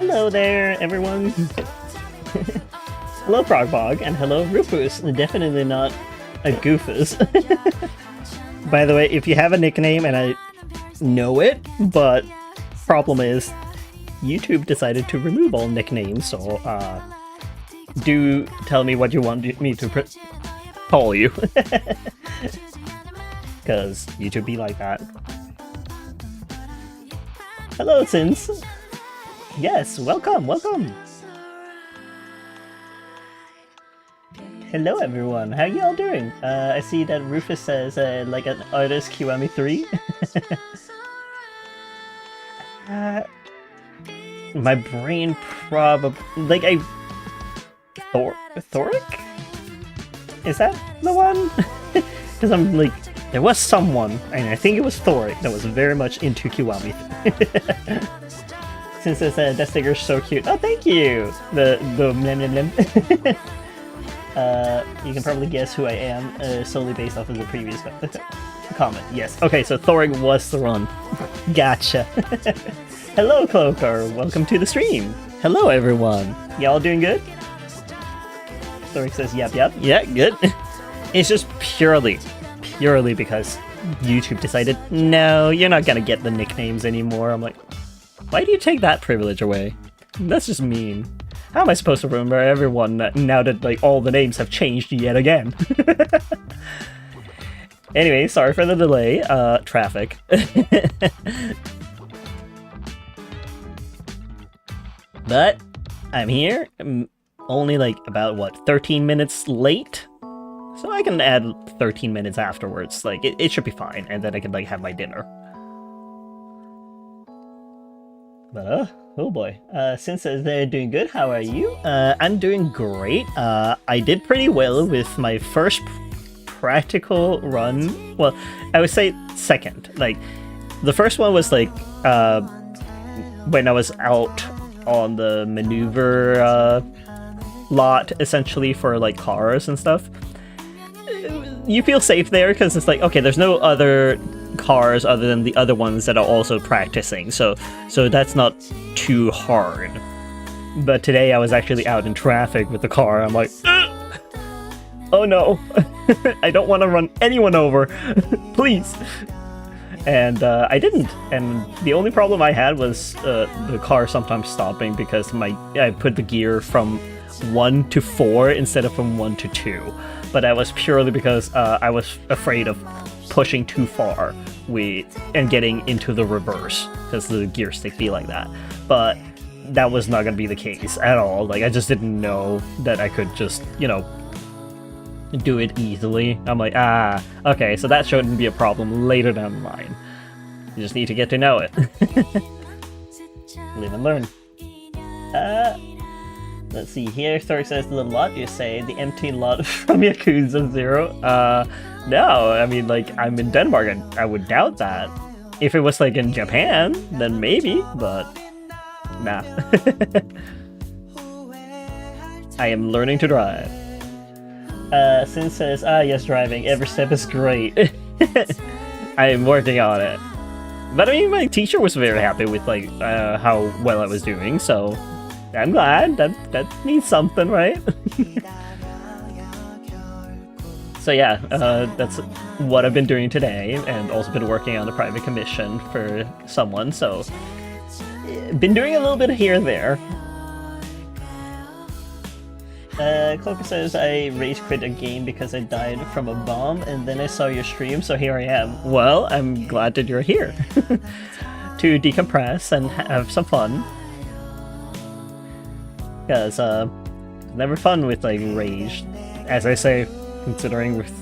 Hello there, everyone. Hello, Frogbog, and hello, Rufus. Definitely not a Goofus. By the way, if you have a nickname and I know it, but problem is, YouTube decided to remove all nicknames, so do tell me what you want me to call you. Because YouTube be like that. Hello, Sins. Yes, welcome, welcome. Hello, everyone. How y'all doing? I see that Rufus says, like an artist Kiwami 3. My brain probably... Like, Thoric? Is that the one? Because I'm like... There was someone, and I think it was Thoric, that was very much into Kiwami. Since this Death Sticker's so cute. Oh, thank you! The blim blim blim. You can probably guess who I am, solely based off of the previous comment. Yes. Okay, so Thoric was the one. Gotcha. Hello, Cloaker. Welcome to the stream. Hello, everyone. Y'all doing good? Thoric says, yep, yep. Yeah, good. It's just purely because YouTube decided, no, you're not gonna get the nicknames anymore. I'm like, why do you take that privilege away? That's just mean. How am I supposed to remember everyone now that like all the names have changed yet again? Anyway, sorry for the delay. Traffic. But I'm here. I'm only like about what, 13 minutes late? So I can add 13 minutes afterwards. Like it should be fine, and then I can like have my dinner. But oh boy. Since they're doing good, how are you? I'm doing great. I did pretty well with my first practical run. Well, I would say second. Like, the first one was like, when I was out on the maneuver lot, essentially, for like cars and stuff. You feel safe there, because it's like, okay, there's no other cars other than the other ones that are also practicing, so that's not too hard. But today I was actually out in traffic with the car. I'm like, ugh! Oh no, I don't want to run anyone over, please. And I didn't, and the only problem I had was the car sometimes stopping because I put the gear from 1 to 4 instead of from 1 to 2. But that was purely because I was afraid of pushing too far and getting into the reverse, because the gear stick be like that. But that was not going to be the case at all. Like, I just didn't know that I could just, you know, do it easily. I'm like, okay, so that shouldn't be a problem later down the line. You just need to get to know it. Live and learn. Let's see here. Thoric says the lot, you say, the empty lot from Yakuza 0. No, I mean, like, I'm in Denmark, and I would doubt that. If it was, like, in Japan, then maybe, but nah. I am learning to drive. Sin says, yes, driving. Every step is great. I am working on it. But, I mean, my teacher was very happy with, like, how well I was doing, so I'm glad. That means something, right? So yeah, that's what I've been doing today, and also been working on a private commission for someone, so been doing a little bit here and there. Cloaker says, I rage quit a game because I died from a bomb, and then I saw your stream, so here I am. Well, I'm glad that you're here to decompress and have some fun. Because, never fun with, like, rage. As I say, considering with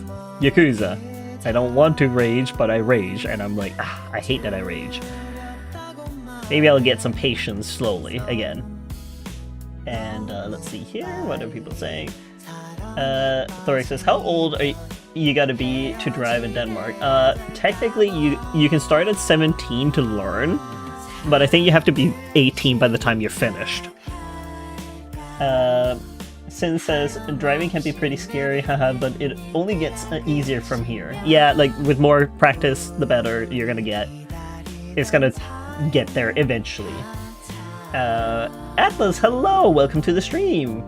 Yakuza. I don't want to rage, but I rage, and I'm like, I hate that I rage. Maybe I'll get some patience slowly, again. And, let's see here, what are people saying? Thoric says, how old are you gotta be to drive in Denmark? Technically, you can start at 17 to learn, but I think you have to be 18 by the time you're finished. Sin says, driving can be pretty scary, haha, but it only gets easier from here. Yeah, like, with more practice, the better you're gonna get. It's gonna get there eventually. Atlas, hello! Welcome to the stream!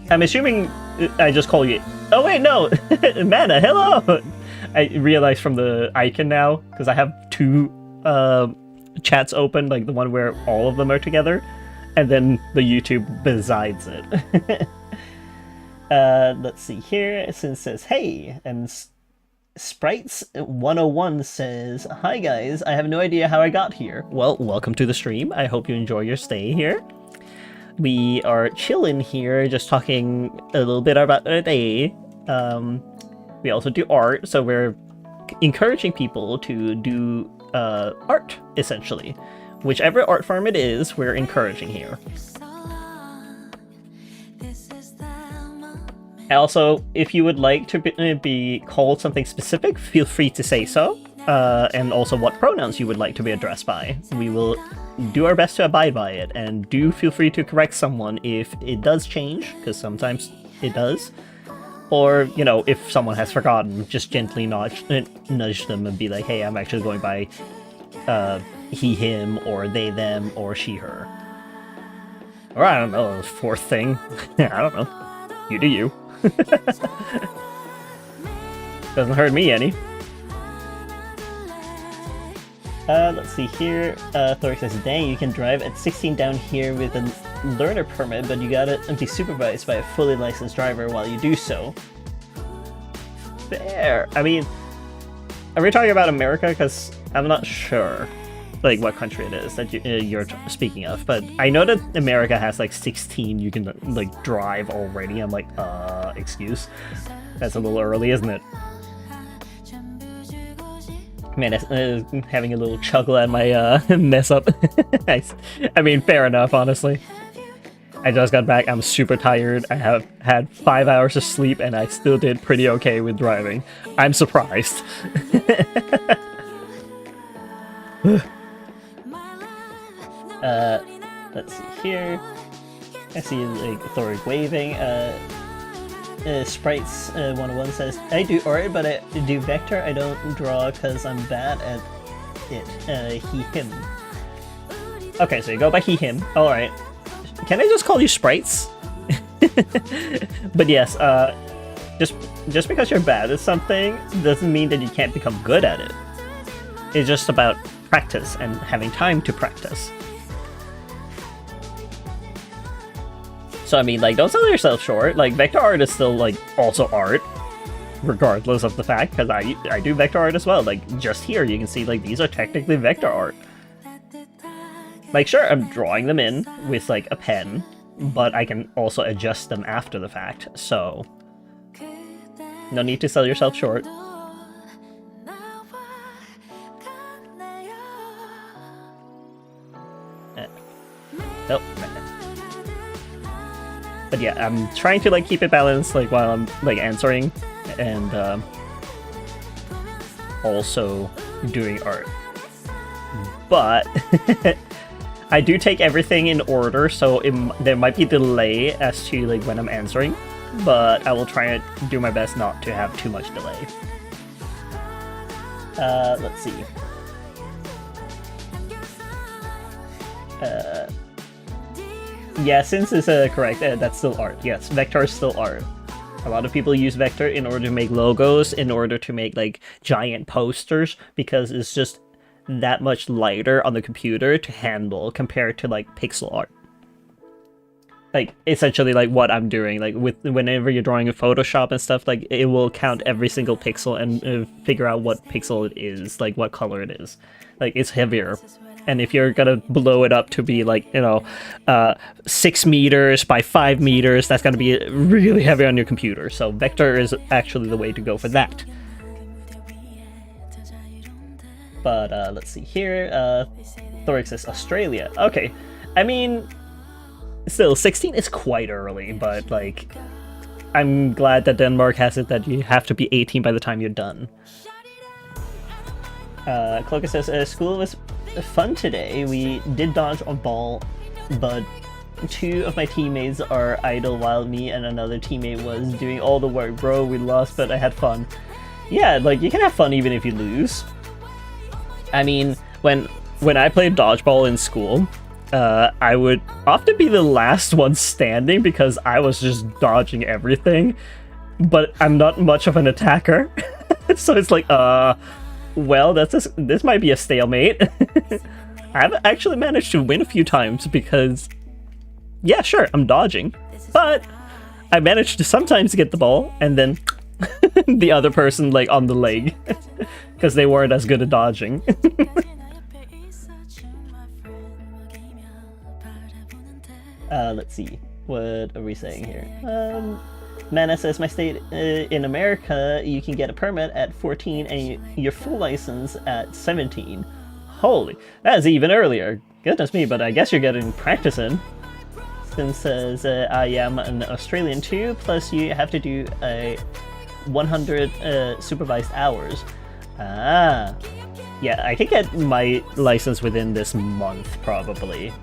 I'm assuming I just call you... Oh wait, no! Mana, hello! I realized from the icon now, because I have two chats open, like the one where all of them are together, and then the YouTube besides it. Let's see here. Sin says, hey, and Sprites101 says, hi guys, I have no idea how I got here. Well, welcome to the stream. I hope you enjoy your stay here. We are chilling here, just talking a little bit about our day. We also do art, so we're encouraging people to do art, essentially. Whichever art form it is, we're encouraging here. Also, if you would like to be called something specific, feel free to say so. And also what pronouns you would like to be addressed by. We will do our best to abide by it, and do feel free to correct someone if it does change, because sometimes it does. Or, you know, if someone has forgotten, just gently nudge them and be like, hey, I'm actually going by he, him, or they, them, or she, her. Or I don't know, fourth thing. I don't know. You do you. Doesn't hurt me any. Let's see here. Thoric says, dang, you can drive at 16 down here with a learner permit, but you gotta be supervised by a fully licensed driver while you do so. Fair. I mean, are we talking about America? Because I'm not sure, like, what country it is that you're speaking of, but I know that America has, like, 16 you can, like, drive already. I'm like, excuse? That's a little early, isn't it? Man, having a little chuckle at my mess up. Nice. I mean, fair enough, honestly. I just got back, I'm super tired, I have had 5 hours of sleep, and I still did pretty okay with driving. I'm surprised. Let's see here. I see, like, Thoric waving. Sprites101 says, I do art, but I do vector. I don't draw because I'm bad at it. He, him. Okay, so you go by he, him. Alright. Can I just call you Sprites? But yes, just because you're bad at something doesn't mean that you can't become good at it. It's just about practice and having time to practice. So I mean, like, don't sell yourself short. Like, vector art is still, like, also art, regardless of the fact, because I do vector art as well. Like, just here, you can see, like, these are technically vector art. Like, sure, I'm drawing them in with, like, a pen, but I can also adjust them after the fact, so no need to sell yourself short. Nope. But yeah, I'm trying to, like, keep it balanced, like, while I'm, like, answering, and also doing art. But I do take everything in order, so there might be delay as to, like, when I'm answering, but I will try and do my best not to have too much delay. Let's see. Yeah, since it's correct, that's still art. Yes, vector is still art. A lot of people use vector in order to make logos, in order to make, like, giant posters, because it's just that much lighter on the computer to handle compared to, like, pixel art. Like, essentially, like, what I'm doing, like, whenever you're drawing in Photoshop and stuff, like, it will count every single pixel and figure out what pixel it is, like, what color it is. Like, it's heavier. And if you're gonna blow it up to be, like, you know, 6 meters by 5 meters, that's gonna be really heavy on your computer. So vector is actually the way to go for that. But let's see here. Thoric says Australia. Okay, I mean, still 16 is quite early, but, like, I'm glad that Denmark has it that you have to be 18 by the time you're done. Cloaca says, school was fun today. We did dodge a ball, but 2 of my teammates are idle while me and another teammate was doing all the work. Bro, we lost, but I had fun. Yeah, like, you can have fun even if you lose. I mean, when I played dodgeball in school, I would often be the last one standing because I was just dodging everything, but I'm not much of an attacker. So it's like, well, this might be a stalemate. I've actually managed to win a few times because, yeah, sure, I'm dodging, but I managed to sometimes get the ball and then the other person like on the leg because they weren't as good at dodging. Let's see, what are we saying here? Mana says, my state in America, you can get a permit at 14 and your full license at 17. Holy, that's even earlier. Goodness me, but I guess you're getting practice in. Sin says, I am an Australian too, plus you have to do a 100 supervised hours. Ah. Yeah, I can get my license within this month, probably.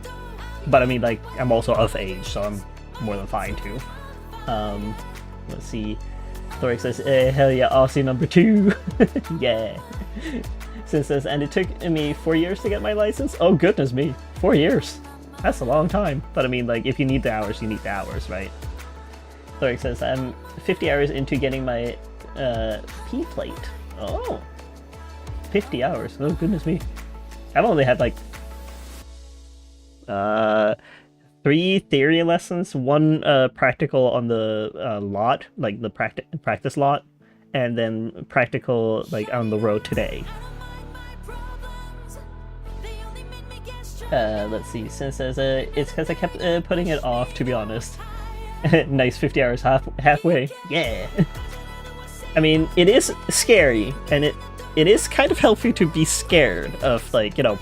But I mean, like, I'm also of age, so I'm more than fine too. Let's see. Thoric says, hell yeah, Aussie number 2. Yeah. Sin says, and it took me 4 years to get my license? Oh, goodness me. 4 years. That's a long time. But I mean, like, if you need the hours, you need the hours, right? Thoric says, I'm 50 hours into getting my P plate. Oh. 50 hours. Oh, goodness me. I've only had, like, 3 theory lessons, 1 practical on the lot, like the practice lot, and then practical like on the road today. Let's see. Sin says it's because I kept putting it off, to be honest. Nice 50 hours halfway. Yeah. I mean, it is scary, and it is kind of healthy to be scared of, like, you know,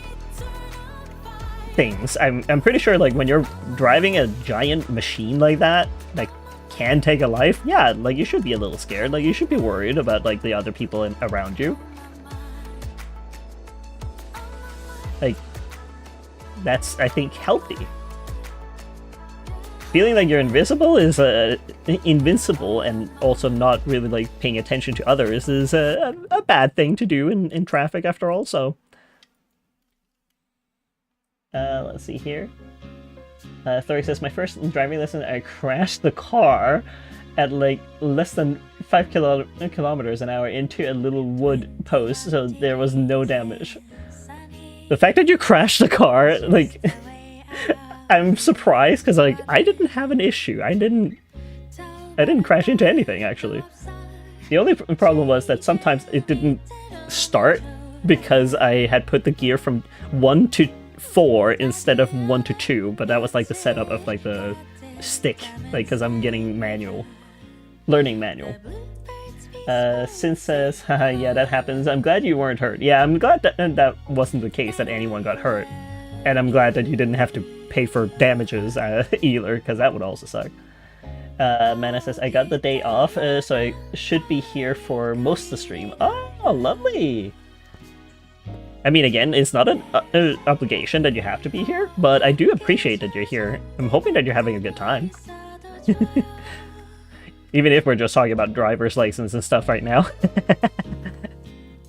things. I'm pretty sure, like, when you're driving a giant machine like that can take a life, yeah, like, you should be a little scared. Like, you should be worried about, like, the other people around you. Like, that's, I think, healthy. Feeling like you're invisible is invincible, and also not really, like, paying attention to others is a bad thing to do in traffic, after all, so... let's see here. Thoric says, my first driving lesson, I crashed the car at like less than 5 kilometers an hour into a little wood post, so there was no damage. The fact that you crashed the car, like, I'm surprised, because like I didn't have an issue. I didn't crash into anything, actually. The only problem was that sometimes it didn't start because I had put the gear from 1 to 4 instead of 1 to 2, but that was like the setup of like the stick, like, because I'm getting learning manual. Sin says, haha, yeah, that happens. I'm glad you weren't hurt. Yeah, I'm glad that wasn't the case, that anyone got hurt, and I'm glad that you didn't have to pay for damages either, because that would also suck. Mana says, I got the day off, so I should be here for most of the stream. Oh, lovely! I mean, again, it's not an obligation that you have to be here, but I do appreciate that you're here. I'm hoping that you're having a good time. Even if we're just talking about driver's license and stuff right now.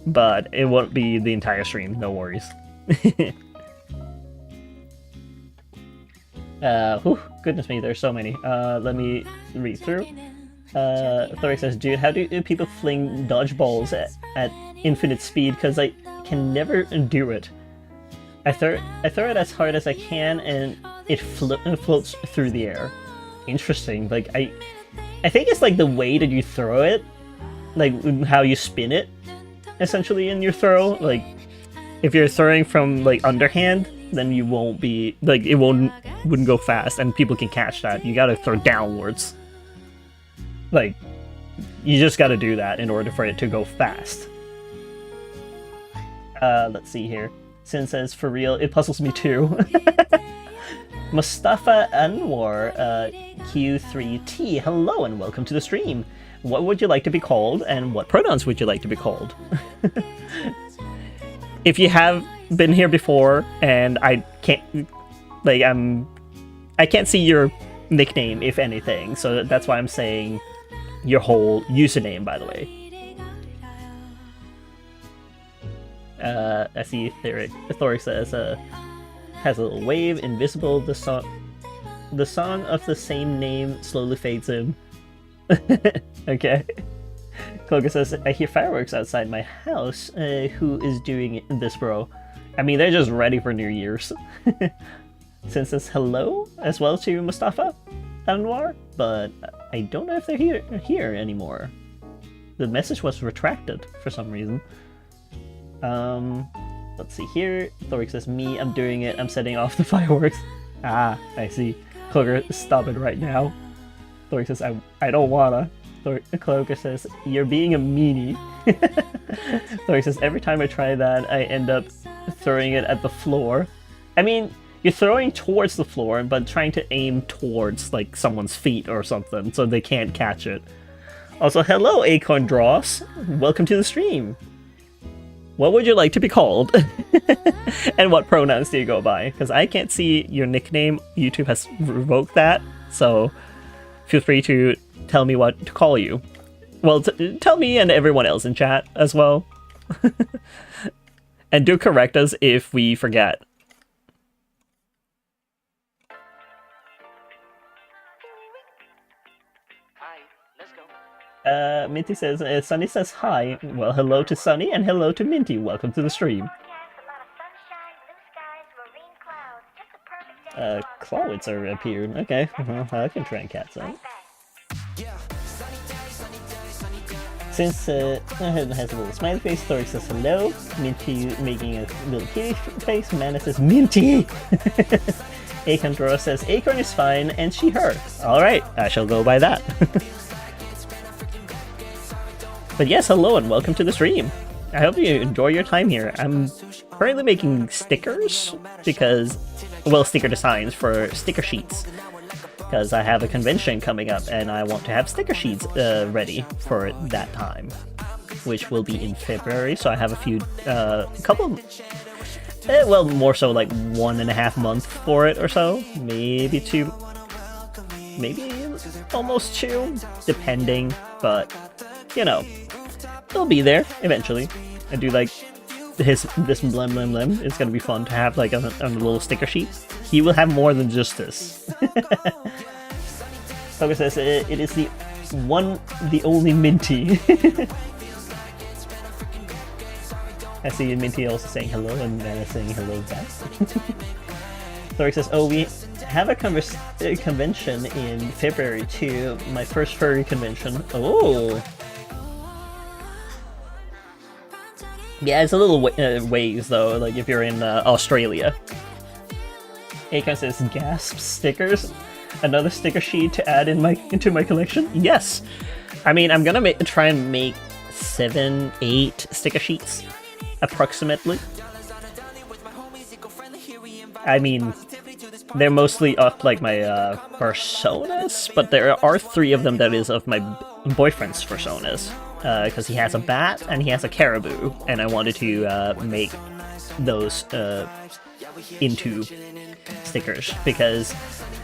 But it won't be the entire stream, no worries. Whew, goodness me, there's so many. Let me read through. Thoric says, dude, how do people fling dodgeballs at infinite speed? Because I can never do it. I throw it as hard as I can, and it floats through the air. Interesting. Like, I think it's like the way that you throw it, like how you spin it, essentially, in your throw. Like, if you're throwing from like underhand, then you won't be like, it wouldn't go fast, and people can catch that. You gotta throw downwards. Like, you just gotta do that in order for it to go fast. Let's see here. Sin says, for real, it puzzles me too. Mustafa Anwar, Q3T, hello and welcome to the stream. What would you like to be called, and what pronouns would you like to be called? If you have been here before, and I can't, like, I can't see your nickname, if anything, so that's why I'm saying your whole username, by the way. I see Thoric says, has a little wave, invisible, the song of the same name slowly fades in. Okay. Cloaker says, I hear fireworks outside my house. Who is doing this, bro? I mean, they're just ready for New Year's. Since says hello as well to Mustafa Anwar, but I don't know if they're here anymore. The message was retracted for some reason. Let's see here. Thoric says, me, I'm doing it. I'm setting off the fireworks. Ah, I see. Cloaker, stop it right now. Thoric says, I don't wanna. Cloaker says, you're being a meanie. Thoric says, every time I try that, I end up throwing it at the floor. I mean, you're throwing towards the floor, but trying to aim towards, like, someone's feet or something, so they can't catch it. Also, hello, Acorn Dross. Welcome to the stream. What would you like to be called? And what pronouns do you go by? Because I can't see your nickname. YouTube has revoked that, so feel free to tell me what to call you. Well, tell me and everyone else in chat as well. And do correct us if we forget. Minty says, Sunny says hi. Well, hello to Sunny and hello to Minty. Welcome to the stream. Clouds are appeared. Okay, I can try and catch them. Since has a little smiley face, Thoric says hello. Minty making a little kitty face. Mana says Minty. Acorn says Acorn is fine and she her. Alright, I shall go by that. But yes, hello and welcome to the stream. I hope you enjoy your time here. I'm currently making stickers because, well, sticker designs for sticker sheets. Because I have a convention coming up and I want to have sticker sheets ready for that time, which will be in February. So I have well, more so like 1.5 months for it or so, maybe 2, maybe almost 2, depending, but you know, it'll be there eventually. I do like this blem blem blem. It's gonna be fun to have like on a little sticker sheet. He will have more than just this. Toga says it is the only Minty. I see Minty also saying hello and Mana saying hello back. Thoric says, oh, we have a convention in February too. My first furry convention. Oh. Yeah, it's a little ways though, like if you're in Australia. Akon says, gasp, stickers? Another sticker sheet to add into my collection? Yes! I mean, I'm gonna try and make 7, 8 sticker sheets, approximately. I mean, they're mostly of like my personas, but there are 3 of them that is of my boyfriend's personas. Because he has a bat and he has a caribou, and I wanted to make those into stickers because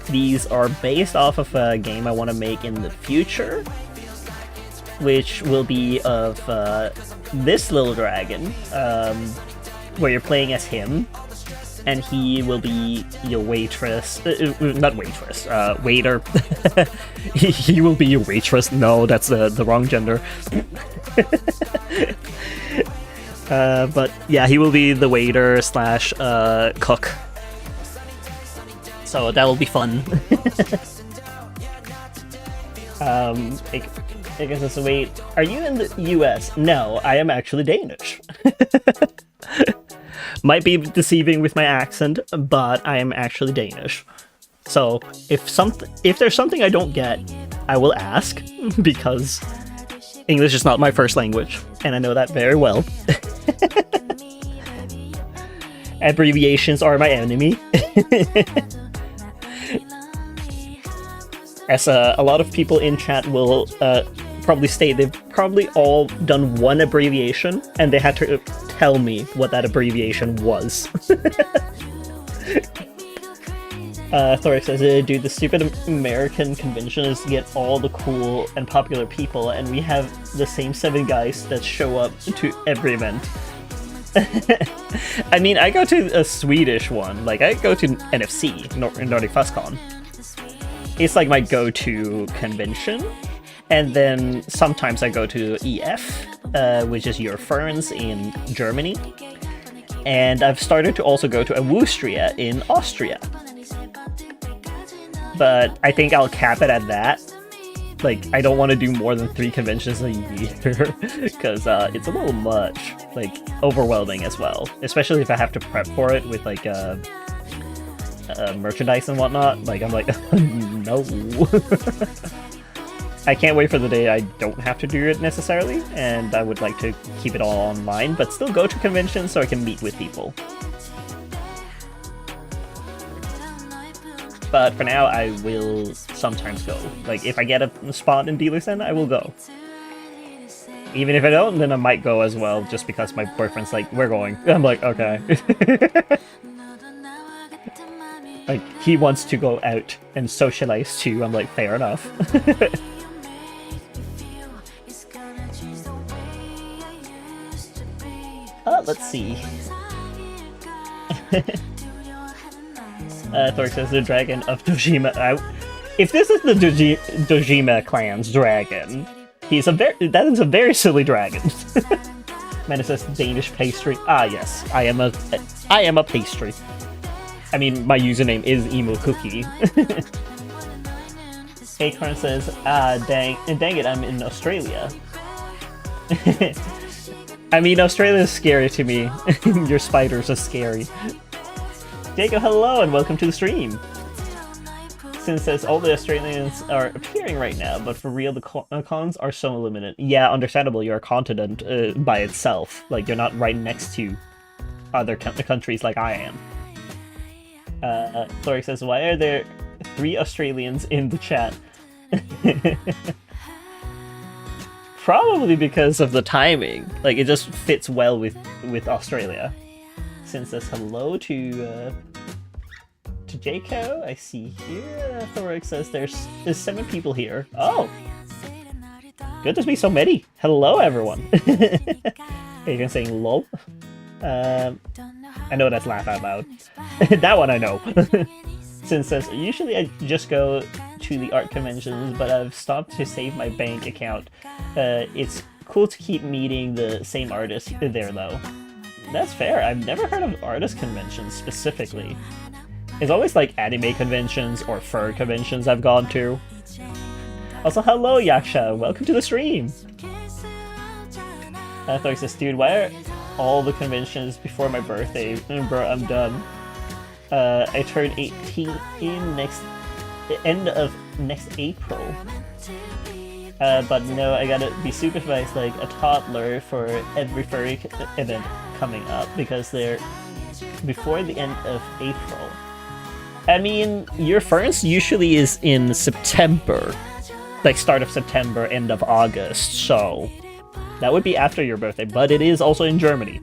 these are based off of a game I want to make in the future, which will be of this little dragon, where you're playing as him, and he will be your waitress, not waitress, waiter. He will be your waitress. No, that's the wrong gender. But yeah, he will be the waiter slash cook. So that will be fun. I guess it's wait. Are you in the US? No, I am actually Danish. Might be deceiving with my accent, but I am actually Danish. So if there's something I don't get, I will ask, because English is not my first language, and I know that very well. Abbreviations are my enemy. As a lot of people in chat will probably state, they've probably all done one abbreviation, and they had to tell me what that abbreviation was. Thoric says, dude, the stupid American convention is to get all the cool and popular people, and we have the same 7 guys that show up to every event. I mean, I go to a Swedish one. Like, I go to NFC, Nordic Fuzzcon. It's like my go-to convention. And then sometimes I go to EF, which is Your Ferns in Germany. And I've started to also go to Awustria in Austria. But I think I'll cap it at that. Like, I don't want to do more than 3 conventions a year, because it's a little much, like, overwhelming as well. Especially if I have to prep for it with, like, merchandise and whatnot. Like, I'm like, no. I can't wait for the day I don't have to do it necessarily, and I would like to keep it all online, but still go to conventions so I can meet with people. But for now, I will sometimes go. Like, if I get a spot in Dealer's Den, I will go. Even if I don't, then I might go as well, just because my boyfriend's like, we're going. I'm like, okay. Like, he wants to go out and socialize too. I'm like, fair enough. Let's see. Thor says the dragon of Dojima. If this is the Dojima clan's dragon, that is a very silly dragon. Menace says Danish pastry. Ah, yes, I am a pastry. I mean, my username is Emo Cookie. Acorn says, dang it, I'm in Australia. I mean, Australia is scary to me. Your spiders are scary. Diego, hello and welcome to the stream. Sin says all the Australians are appearing right now, but for real, the cons are so limited. Yeah, understandable. You're a continent by itself. Like, you're not right next to other countries like I am. Floric says, why are there 3 Australians in the chat? Probably because of the timing. Like, it just fits well with Australia. Sin says hello to Jayco. I see here. Thoric says there's 7 people here. Oh! Good to be so many. Hello, everyone. Adrian saying lol. I know that's laugh out loud. That one I know. Sin says, usually I just go to the art conventions, but I've stopped to save my bank account. It's cool to keep meeting the same artists there, though. That's fair. I've never heard of artist conventions specifically. It's always like anime conventions or fur conventions I've gone to. Also, hello Yaksha, welcome to the stream! Thor says, dude, why are all the conventions before my birthday? Bro, I'm done. I turn 18 in end of next April. But no, I gotta be supervised like a toddler for every furry event coming up because they're before the end of April. I mean, your first usually is in September, like start of September, end of August, so that would be after your birthday, but it is also in Germany.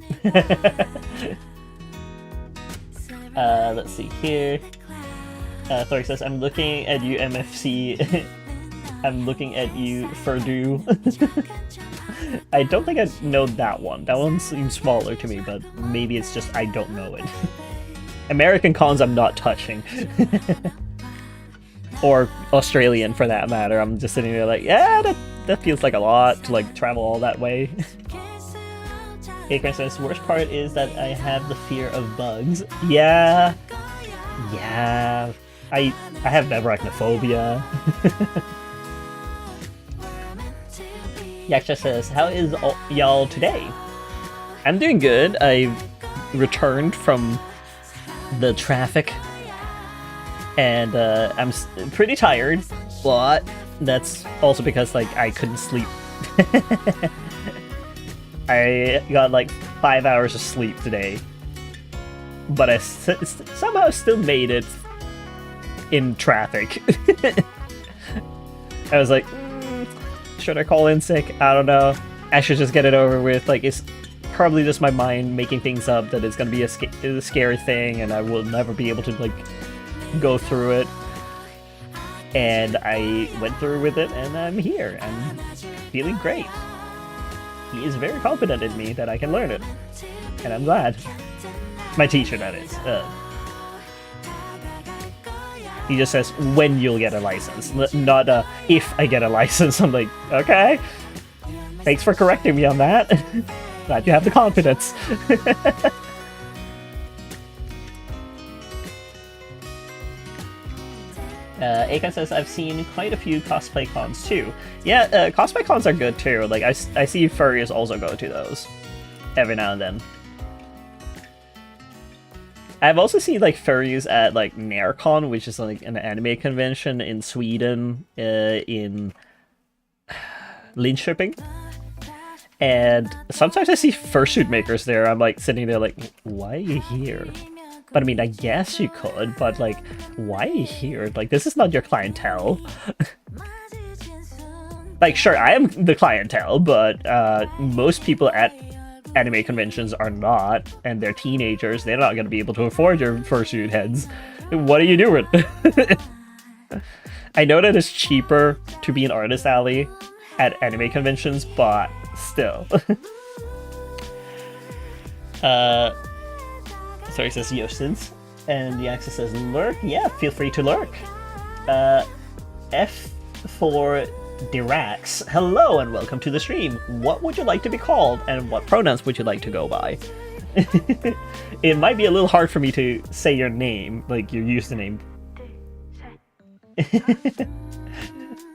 Let's see here. Thor says, I'm looking at you, MFC. I'm looking at you, Furdu. I don't think I know that one. That one seems smaller to me, but maybe it's just I don't know it. American cons I'm not touching. Or Australian for that matter. I'm just sitting there like, yeah, that feels like a lot to like travel all that way. Akron says, worst part is that I have the fear of bugs. Yeah. I have arachnophobia. Yaksha says, how is y'all today? I'm doing good. I returned from the traffic and I'm pretty tired, but that's also because like I couldn't sleep. I got like 5 hours of sleep today, but I somehow still made it in traffic. I was like, should I call in sick? I don't know. I should just get it over with. Like, it's probably just my mind making things up that it's gonna be a scary thing and I will never be able to like go through it. And I went through with it and I'm here. I'm feeling great. He is very confident in me that I can learn it. And I'm glad. My teacher, that is. He just says when you'll get a license, not if I get a license. I'm like, okay. Thanks for correcting me on that. Glad you have the confidence. Akan says, I've seen quite a few cosplay cons too. Yeah, cosplay cons are good too. Like, I see furries also go to those every now and then. I've also seen, like, furries at, like, NERCON, which is, like, an anime convention in Sweden, in Linköping. And sometimes I see fursuit makers there. I'm, like, sitting there like, why are you here? But I mean, I guess you could, but like, why are you here? Like, this is not your clientele. Like, sure, I am the clientele, but most people at anime conventions are not, and they're teenagers. They're not going to be able to afford your fursuit heads. What are you doing? I know that it's cheaper to be an artist alley at anime conventions, but still. So he says Yostins, and the Axis says lurk. Yeah, feel free to lurk. F for Dirax. Hello and welcome to the stream. What would you like to be called, and what pronouns would you like to go by? It might be a little hard for me to say your name, like your username.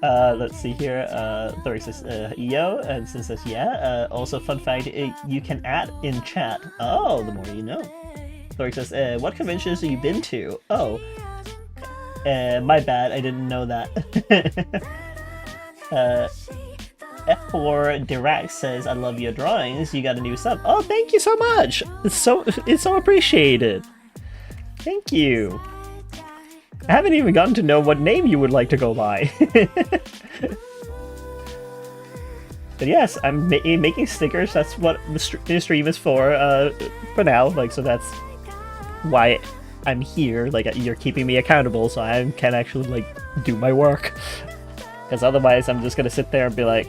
Let's see here. Thori says yo, and Sin says yeah. Also, fun fact: you can add in chat. Oh, the more you know. Thori says, what conventions have you been to? Oh, my bad, I didn't know that. F4 Dirac says, I love your drawings, you got a new sub. Oh, thank you so much! It's so appreciated. Thank you. I haven't even gotten to know what name you would like to go by. But yes, I'm making stickers. That's what the stream is for now. Like, so that's why I'm here. Like, you're keeping me accountable, so I can actually, like, do my work. Because otherwise, I'm just gonna sit there and be like,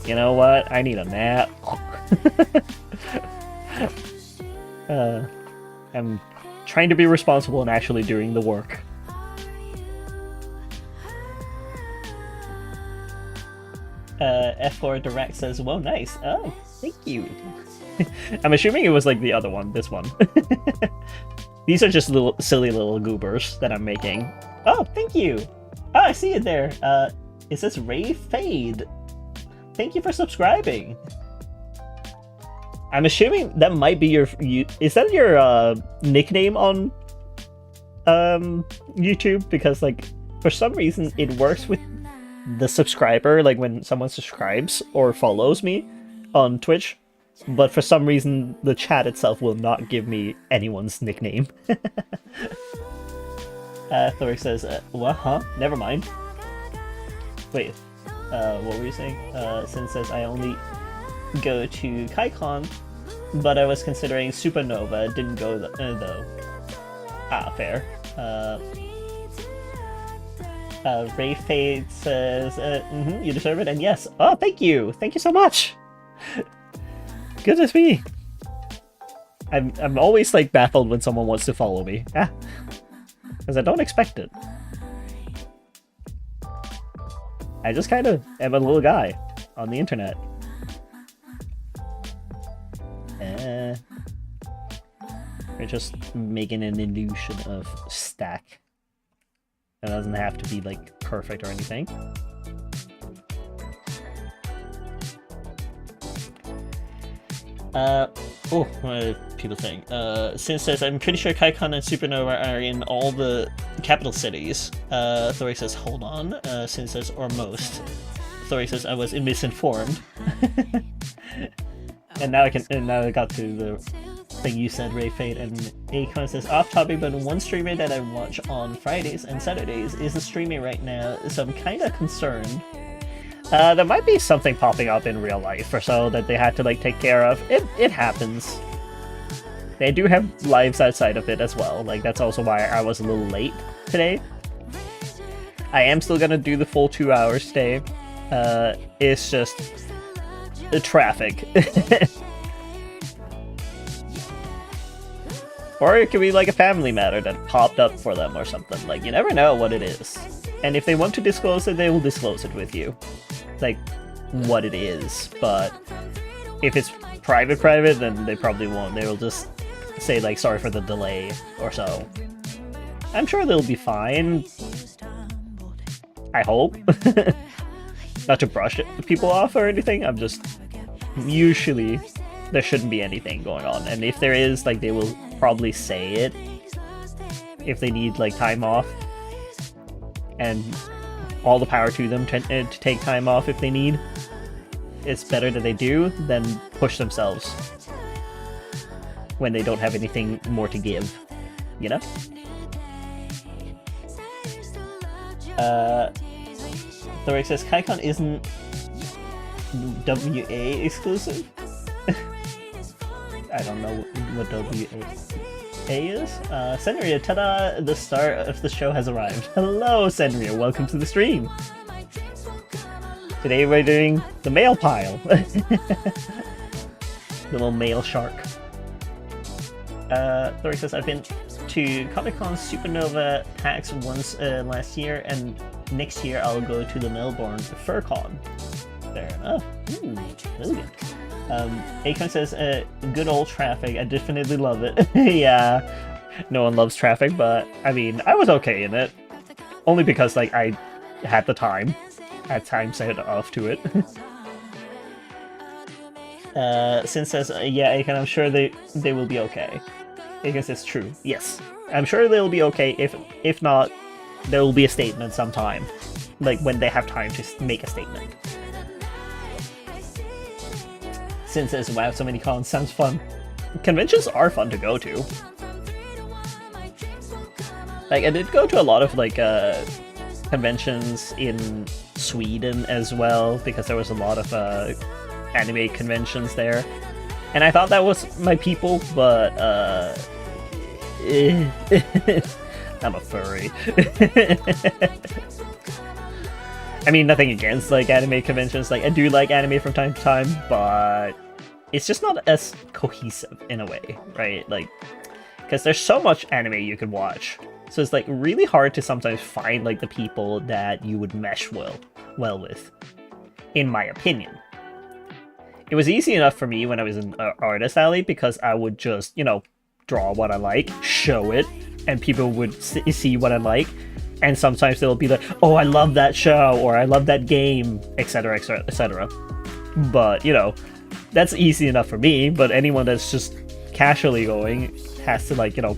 you know what? I need a nap. I'm trying to be responsible and actually doing the work. F4 Direct says, whoa, nice. Oh, thank you. I'm assuming it was like the other one, this one. These are just little silly little goobers that I'm making. Oh, thank you. Oh, I see it there. It says Ray Fade. Thank you for subscribing. I'm assuming that might be your... Is that your nickname on YouTube? Because, like, for some reason it works with the subscriber, like when someone subscribes or follows me on Twitch, but for some reason the chat itself will not give me anyone's nickname. Thoric says, what, huh? Never mind. Wait, what were you saying? Sin says, I only go to KaiCon, but I was considering Supernova, didn't go though. Ah, fair. Ray Fade says, you deserve it, and yes. Oh, thank you! Thank you so much! Goodness me! I'm always, like, baffled when someone wants to follow me. Ah. Because I don't expect it. I just kind of am a little guy on the internet. We're just making an illusion of stack. It doesn't have to be, like, perfect or anything. What are people saying? Sin says, I'm pretty sure KaiCon and Supernova are in all the capital cities. Thori says, hold on. Sin says, or most. Thori says, I was misinformed. And now I got to the thing you said, Ray Fate, and Akon says, off topic, but one streamer that I watch on Fridays and Saturdays isn't streaming right now, so I'm kinda concerned. There might be something popping up in real life or so that they had to, like, take care of. It happens. They do have lives outside of it as well. Like, that's also why I was a little late today. I am still gonna do the full 2 hours today. It's just the traffic. Or it could be like a family matter that popped up for them or something. Like, you never know what it is. And if they want to disclose it, they will disclose it with you. Like, what it is. But if it's private, then they probably won't. They will just say, like, sorry for the delay or so. I'm sure they'll be fine. I hope. Not to brush people off or anything, I'm just... Usually, there shouldn't be anything going on. And if there is, like, they will probably say it. If they need, like, time off. And all the power to them to take time off if they need. It's better that they do than push themselves when they don't have anything more to give, you know? Thoric says KaiCon isn't WA exclusive? I don't know what WA is. Senria, ta-da! The star of the show has arrived. Hello, Senria, welcome to the stream! Today we're doing the mail pile. Little mail shark. Thoric says, I've been to Comic-Con Supernova PAX once last year, and next year I'll go to the Melbourne FurCon. Fair enough. Ooh, really good. Akon says, good old traffic, I definitely love it. Yeah, no one loves traffic, but I mean, I was okay in it. Only because, like, I had the time. I had time set off to it. Sin says, yeah, Akon, I'm sure they will be okay. Akon says, true. Yes. I'm sure they'll be okay. If not, there will be a statement sometime. Like, when they have time to make a statement. Sin says, wow, so many cons, sounds fun. Conventions are fun to go to. Like, I did go to a lot of, like, conventions in Sweden as well, because there was a lot of anime conventions there. And I thought that was my people, but I'm a furry. I mean, nothing against, like, anime conventions. Like, I do like anime from time to time, but it's just not as cohesive in a way, right? Like, because there's so much anime you can watch. So it's, like, really hard to sometimes find, like, the people that you would mesh well with, in my opinion. It was easy enough for me when I was in Artist Alley, because I would just, you know, draw what I like, show it, and people would see what I like. And sometimes they'll be like, oh, I love that show, or I love that game, etc, etc, etc. But, you know, that's easy enough for me, but anyone that's just casually going has to, like, you know,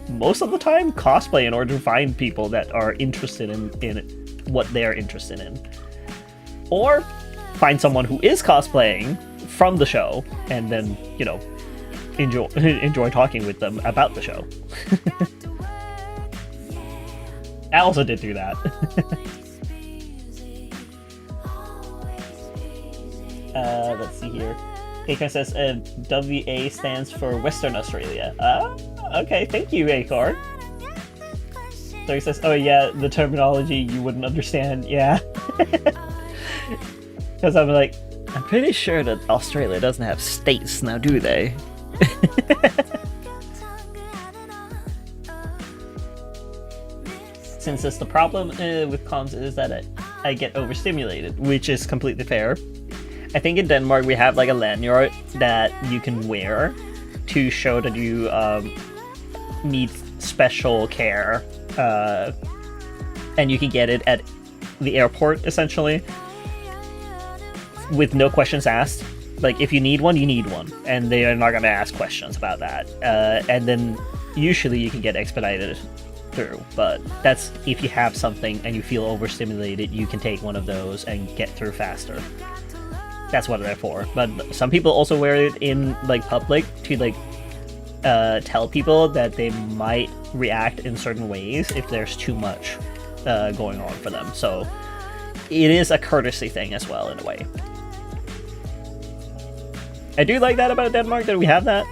most of the time cosplay in order to find people that are interested in what they're interested in. Or find someone who is cosplaying from the show, and then, you know, enjoy talking with them about the show. I also did do that. Let's see here. Akon says, WA stands for Western Australia. Okay, thank you, Akor. So he says, oh yeah, the terminology you wouldn't understand, yeah. Because I'm like, I'm pretty sure that Australia doesn't have states now, do they? Since the problem with cons is that I get overstimulated, which is completely fair. I think in Denmark we have like a lanyard that you can wear to show that you need special care, and you can get it at the airport essentially with no questions asked. Like, if you need one, you need one, and they are not going to ask questions about that. And then usually you can get expedited through, but that's if you have something and you feel overstimulated, you can take one of those and get through faster. That's what they're for. But some people also wear it in, like, public to, like, tell people that they might react in certain ways if there's too much going on for them. So it is a courtesy thing as well, in a way. I do like that about Denmark, that we have that.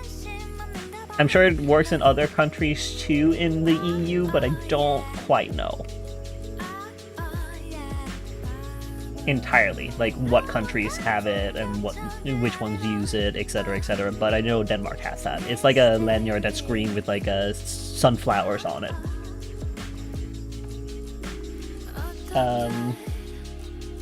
I'm sure it works in other countries too in the EU, but I don't quite know. entirely, like what countries have it and which ones use it, etc., etc. But I know Denmark has that. It's like a lanyard that's green with like sunflowers on it.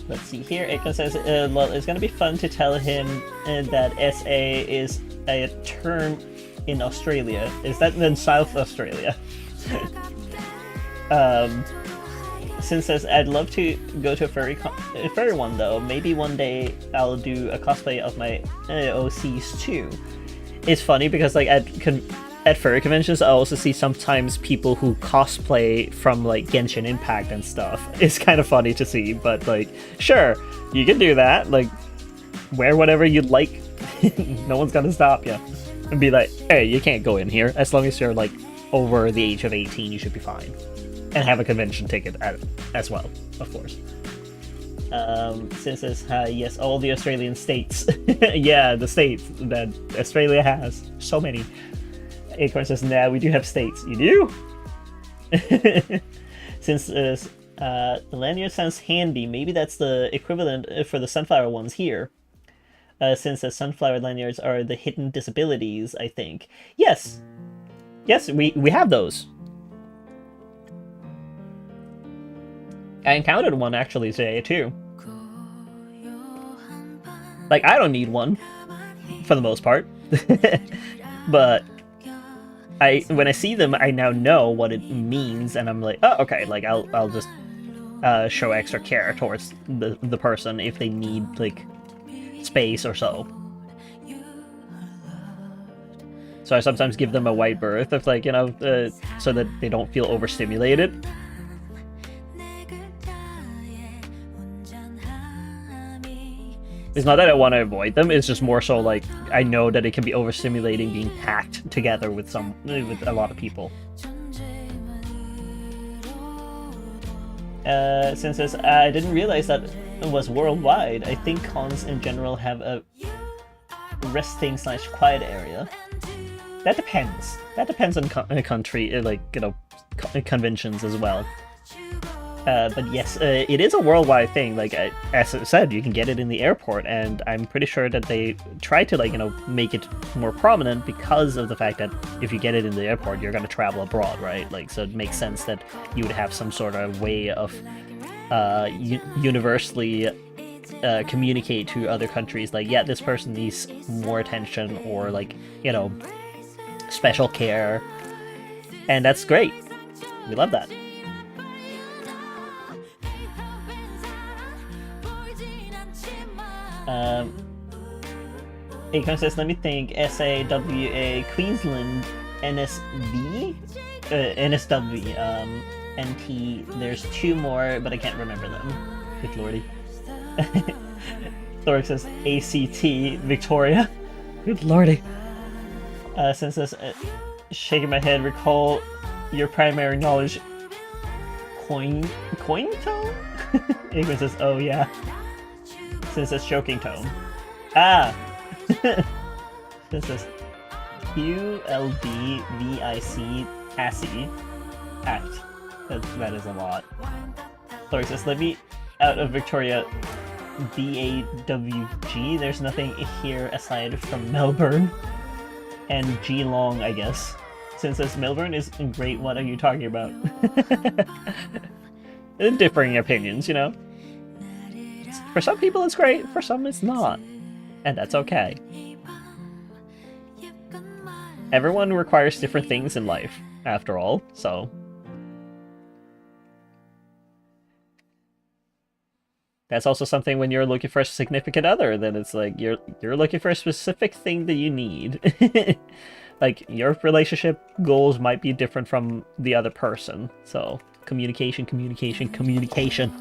Let's see here. It says, well, it's gonna be fun to tell him that SA is a term in Australia. Is that in South Australia? Since says, I'd love to go to a furry one though. Maybe one day I'll do a cosplay of my OCs too. It's funny because like at furry conventions, I also see sometimes people who cosplay from like Genshin Impact and stuff. It's kind of funny to see, but like, sure, you can do that. Like, wear whatever you'd like. No one's gonna stop you and be like, hey, you can't go in here. As long as you're like over the age of 18, you should be fine. And have a convention ticket as well, of course. Since it's, yes, all the Australian states. Yeah, the states that Australia has. So many. Acorn says, nah, we do have states. You do? Since the lanyard sounds handy, maybe that's the equivalent for the sunflower ones here. Since the sunflower lanyards are the hidden disabilities, I think. Yes! Yes, we have those. I encountered one actually today too. Like, I don't need one for the most part. But when I see them, I now know what it means, and I'm like, oh, okay, like I'll just show extra care towards the person if they need like space or so. So I sometimes give them a wide berth of like, you know, so that they don't feel overstimulated. It's not that I want to avoid them, it's just more so like I know that it can be overstimulating being packed together with a lot of people. Since I didn't realize that it was worldwide, I think cons in general have a resting/quiet area. That depends. That depends on country, like, you know, conventions as well. But yes, it is a worldwide thing. Like, as I said, you can get it in the airport, and I'm pretty sure that they try to, like, you know, make it more prominent because of the fact that if you get it in the airport, you're going to travel abroad, right? Like, so it makes sense that you would have some sort of way of universally communicate to other countries, like, yeah, this person needs more attention or, like, you know, special care. And that's great. We love that. Akon says, let me think. SAWA, Queensland, NSV, NSW, NT. There's two more, but I can't remember them. Good lordy. Thoric says ACT, Victoria. Good lordy. Since this, shaking my head, recall your primary knowledge. Coin tone? Akon says, oh yeah. Since it's joking tone. Ah! This is QLBVIC ASSI Act. That is a lot. Thoric says, let me out of Victoria BAWG. There's nothing here aside from Melbourne. And Geelong, I guess. Since this Melbourne is great, what are you talking about? Differing opinions, you know? For some people it's great, for some it's not. And that's okay. Everyone requires different things in life, after all, so... That's also something when you're looking for a significant other, then it's like, you're looking for a specific thing that you need. Like, your relationship goals might be different from the other person, so... Communication, communication, communication.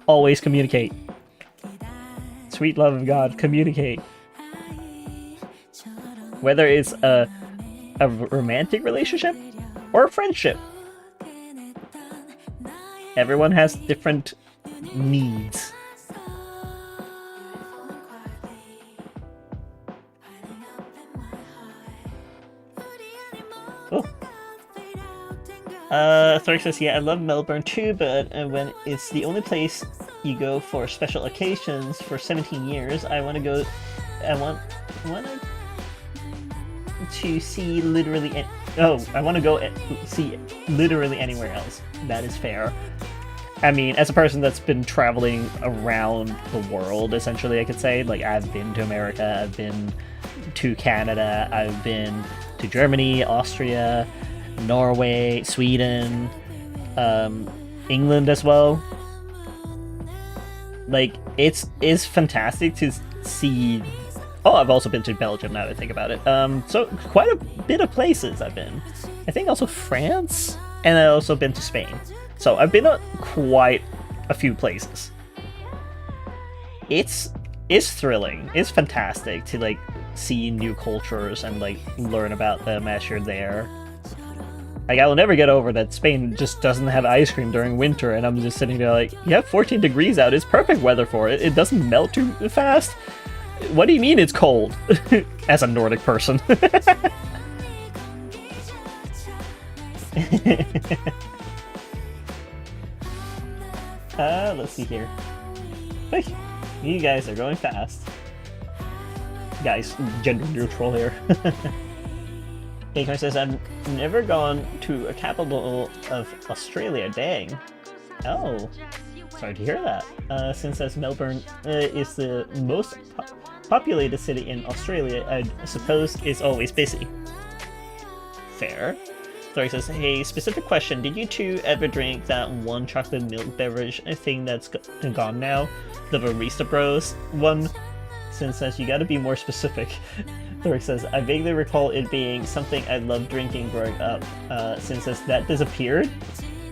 Always communicate. Sweet love of God, communicate. Whether it's a romantic relationship or a friendship. Everyone has different needs. Oh. Thoric says, yeah, I love Melbourne too, but when it's the only place you go for special occasions for 17 years. I want to go. I want to see literally. I want to go see literally anywhere else. That is fair. I mean, as a person that's been traveling around the world, essentially, I could say, like, I've been to America, I've been to Canada, I've been to Germany, Austria, Norway, Sweden, England as well. Like, it's fantastic to see. Oh, I've also been to Belgium, now that I think about it. So quite a bit of places I've been. I think also France, and I've also been to Spain. So I've been to quite a few places. It's thrilling. It's fantastic to, like, see new cultures and, like, learn about them as you're there. Like, I will never get over that Spain just doesn't have ice cream during winter, and I'm just sitting there like, yeah, 14 degrees out is perfect weather for it. It doesn't melt too fast. What do you mean it's cold? As a Nordic person. Let's see here. Hey, you guys are going fast. Guys, gender neutral here. Acorn says, I've never gone to a capital of Australia. Dang. Oh, sorry to hear that. Since as Melbourne is the most populated city in Australia, I suppose it's always busy. Fair. Sorry, says, hey, specific question. Did you two ever drink that one chocolate milk beverage thing that's gone now? The Barista Bros one? Since says, you gotta be more specific. Thoric says, I vaguely recall it being something I loved drinking growing up. Since says, that disappeared?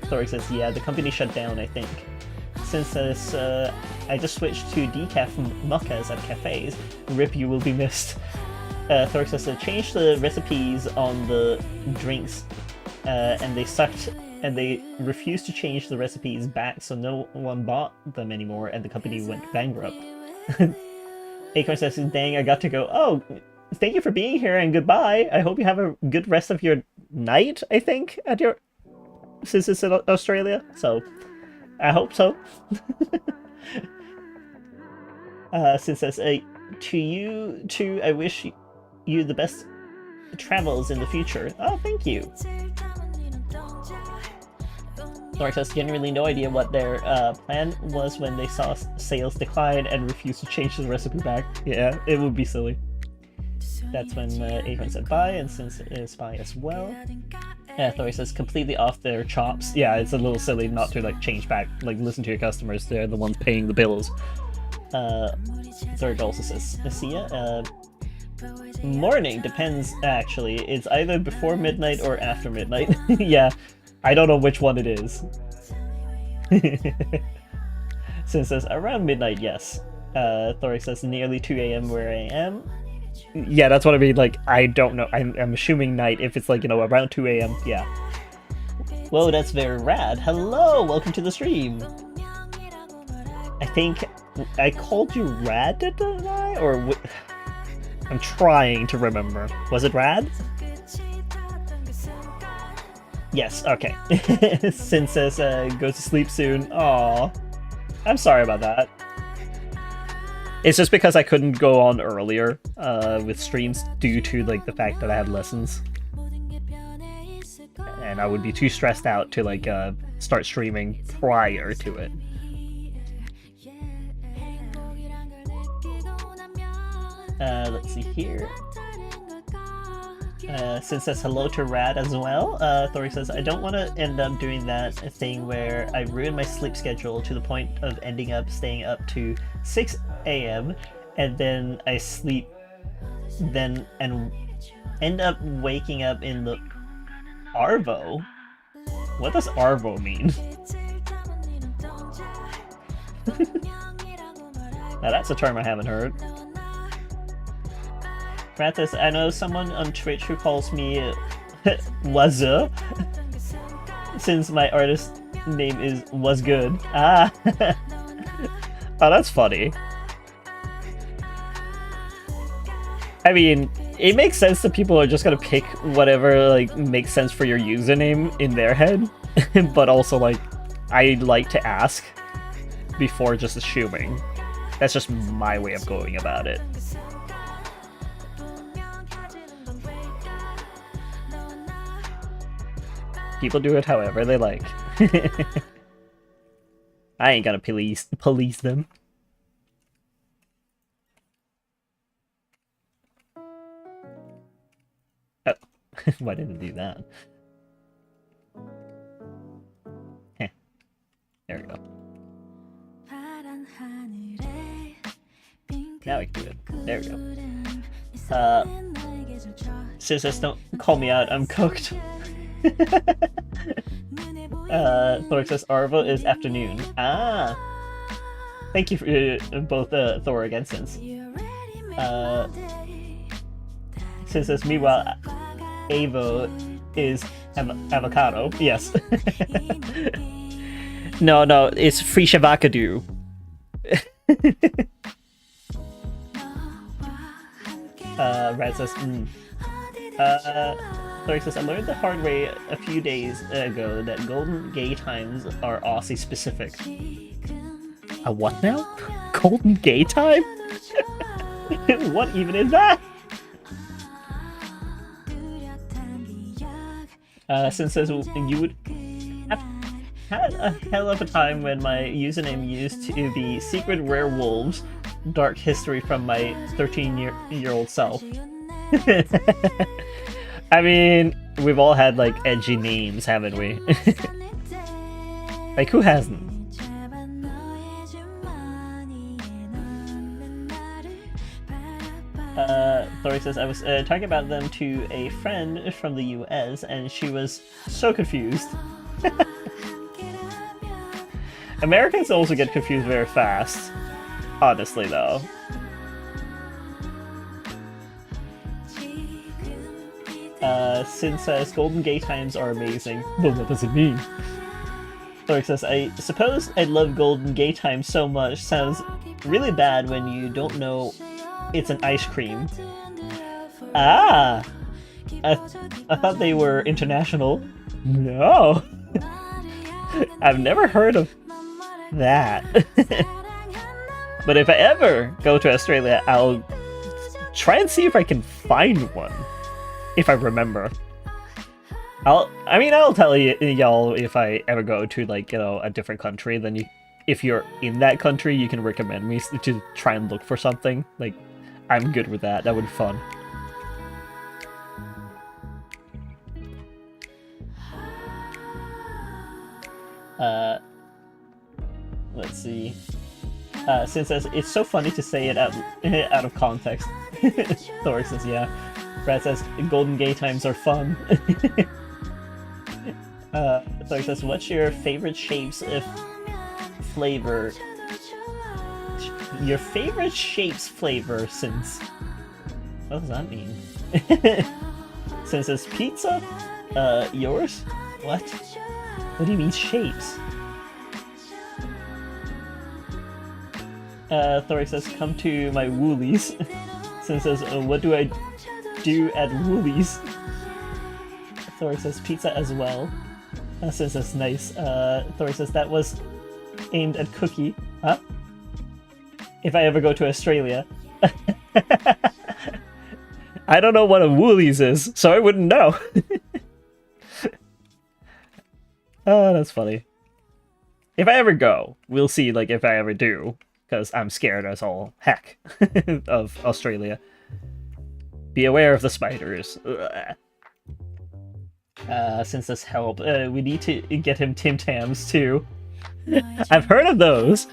Thoric says, yeah, the company shut down, I think. Since says, I just switched to decaf mochas at cafes. Rip, you will be missed. Thoric says, they changed the recipes on the drinks, and they sucked, and they refused to change the recipes back, so no one bought them anymore, and the company went bankrupt. Acorn says, dang, I got to go. Oh, thank you for being here, and goodbye. I hope you have a good rest of your night, I think, at your... since it's in Australia, so... I hope so. Since says, to you too, I wish you the best travels in the future. Oh, thank you. Lark has genuinely no idea what their plan was when they saw sales decline and refused to change the recipe back. Yeah, it would be silly. That's when Acorn said bye, and since it is bye as well. Thori says completely off their chops. Yeah, it's a little silly not to, like, change back, like, listen to your customers. They're the ones paying the bills. Third also says, see ya. Morning depends, actually. It's either before midnight or after midnight. Yeah, I don't know which one it is. Since says around midnight, yes. Thoric says nearly 2 a.m. where I am. Yeah, that's what I mean. Like, I don't know. I'm assuming night. If it's like, you know, around 2 a.m. Yeah. Whoa, that's very rad. Hello, welcome to the stream. I think I called you Rad, didn't I? Or I'm trying to remember. Was it Rad? Yes. Okay. Since says go to sleep soon. Aw, I'm sorry about that. It's just because I couldn't go on earlier with streams due to, like, the fact that I had lessons. And I would be too stressed out to, like, start streaming prior to it. Let's see here. Since says hello to Rad as well. Thori says, I don't want to end up doing that thing where I ruin my sleep schedule to the point of ending up staying up to 6 a.m. and then I sleep then and end up waking up in the Arvo. What does Arvo mean? Now that's a term I haven't heard. Francis, I know someone on Twitch who calls me Wazoo, since my artist name is Was Good. Ah, oh, that's funny. I mean, it makes sense that people are just gonna pick whatever, like, makes sense for your username in their head, but also, like, I like to ask. before just assuming. That's just my way of going about it. People do it however they like. I ain't gonna police them. Oh, why didn't it do that? Heh. There we go. Now we can do it. There we go. Scissors, don't call me out, I'm cooked. Thor says Arvo is afternoon. Ah! Thank you for both Thor and Since. Since says, meanwhile, Avo is avocado. Yes. No, it's free shavakadu. Red says, Thor says, I learned the hard way a few days ago that Golden Gay Times are Aussie specific. A what now? Golden Gay Time? What even is that? Since says you would have had a hell of a time when my username used to be Secret Rare Wolves, dark history from my 13-year-old self. I mean, we've all had like edgy names, haven't we? Like, who hasn't? Thori says, I was talking about them to a friend from the US and she was so confused. Americans also get confused very fast. Honestly, though. Sin says, Golden Gay Times are amazing. Well, what does it mean? Thoric says, I suppose I love Golden Gay Times so much. Sounds really bad when you don't know it's an ice cream. Ah! I thought they were international. No! I've never heard of that. But if I ever go to Australia, I'll try and see if I can find one. If I remember. I'll tell y'all if I ever go to, like, you know, a different country, then if you're in that country, you can recommend me to try and look for something. Like, I'm good with that. That would be fun. Let's see. Sin says, it's so funny to say it out of context. Thor says, yeah. Brad says, Golden Gay Times are fun. Thor says, what's your favorite shapes if flavor? Your favorite shapes flavor, Since? What does that mean? Since says, pizza? Yours? What? What do you mean shapes? Thoric says, come to my Woolies. Sin says, what do I do at Woolies? Thoric says, pizza as well. Sin says, nice. Thoric says, that was aimed at Cookie. Huh? If I ever go to Australia. I don't know what a Woolies is, so I wouldn't know. Oh, that's funny. If I ever go, we'll see, like, if I ever do. Because I'm scared as all heck of Australia. Be aware of the spiders. Since this help, we need to get him Tim Tams too. I've heard of those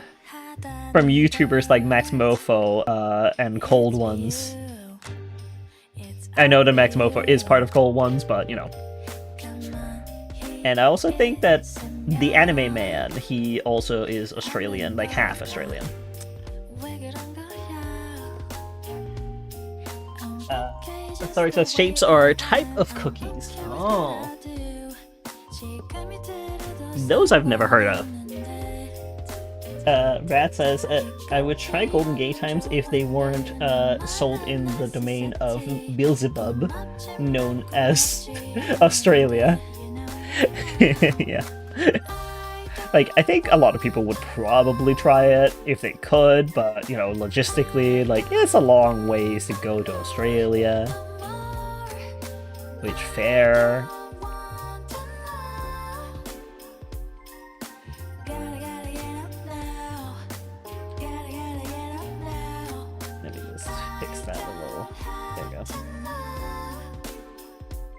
from YouTubers like Max Mofo and Cold Ones. I know that Max Mofo is part of Cold Ones, but you know. And I also think that the Anime Man, he also is Australian, like half Australian. Sorry, so shapes are a type of cookies. Oh. Those I've never heard of. Rat says, I would try Golden Gay Times if they weren't sold in the domain of Beelzebub, known as Australia. Yeah. Like, I think a lot of people would probably try it if they could, but, you know, logistically, like, it's a long ways to go to Australia. Which, fair. Let me just fix that a little.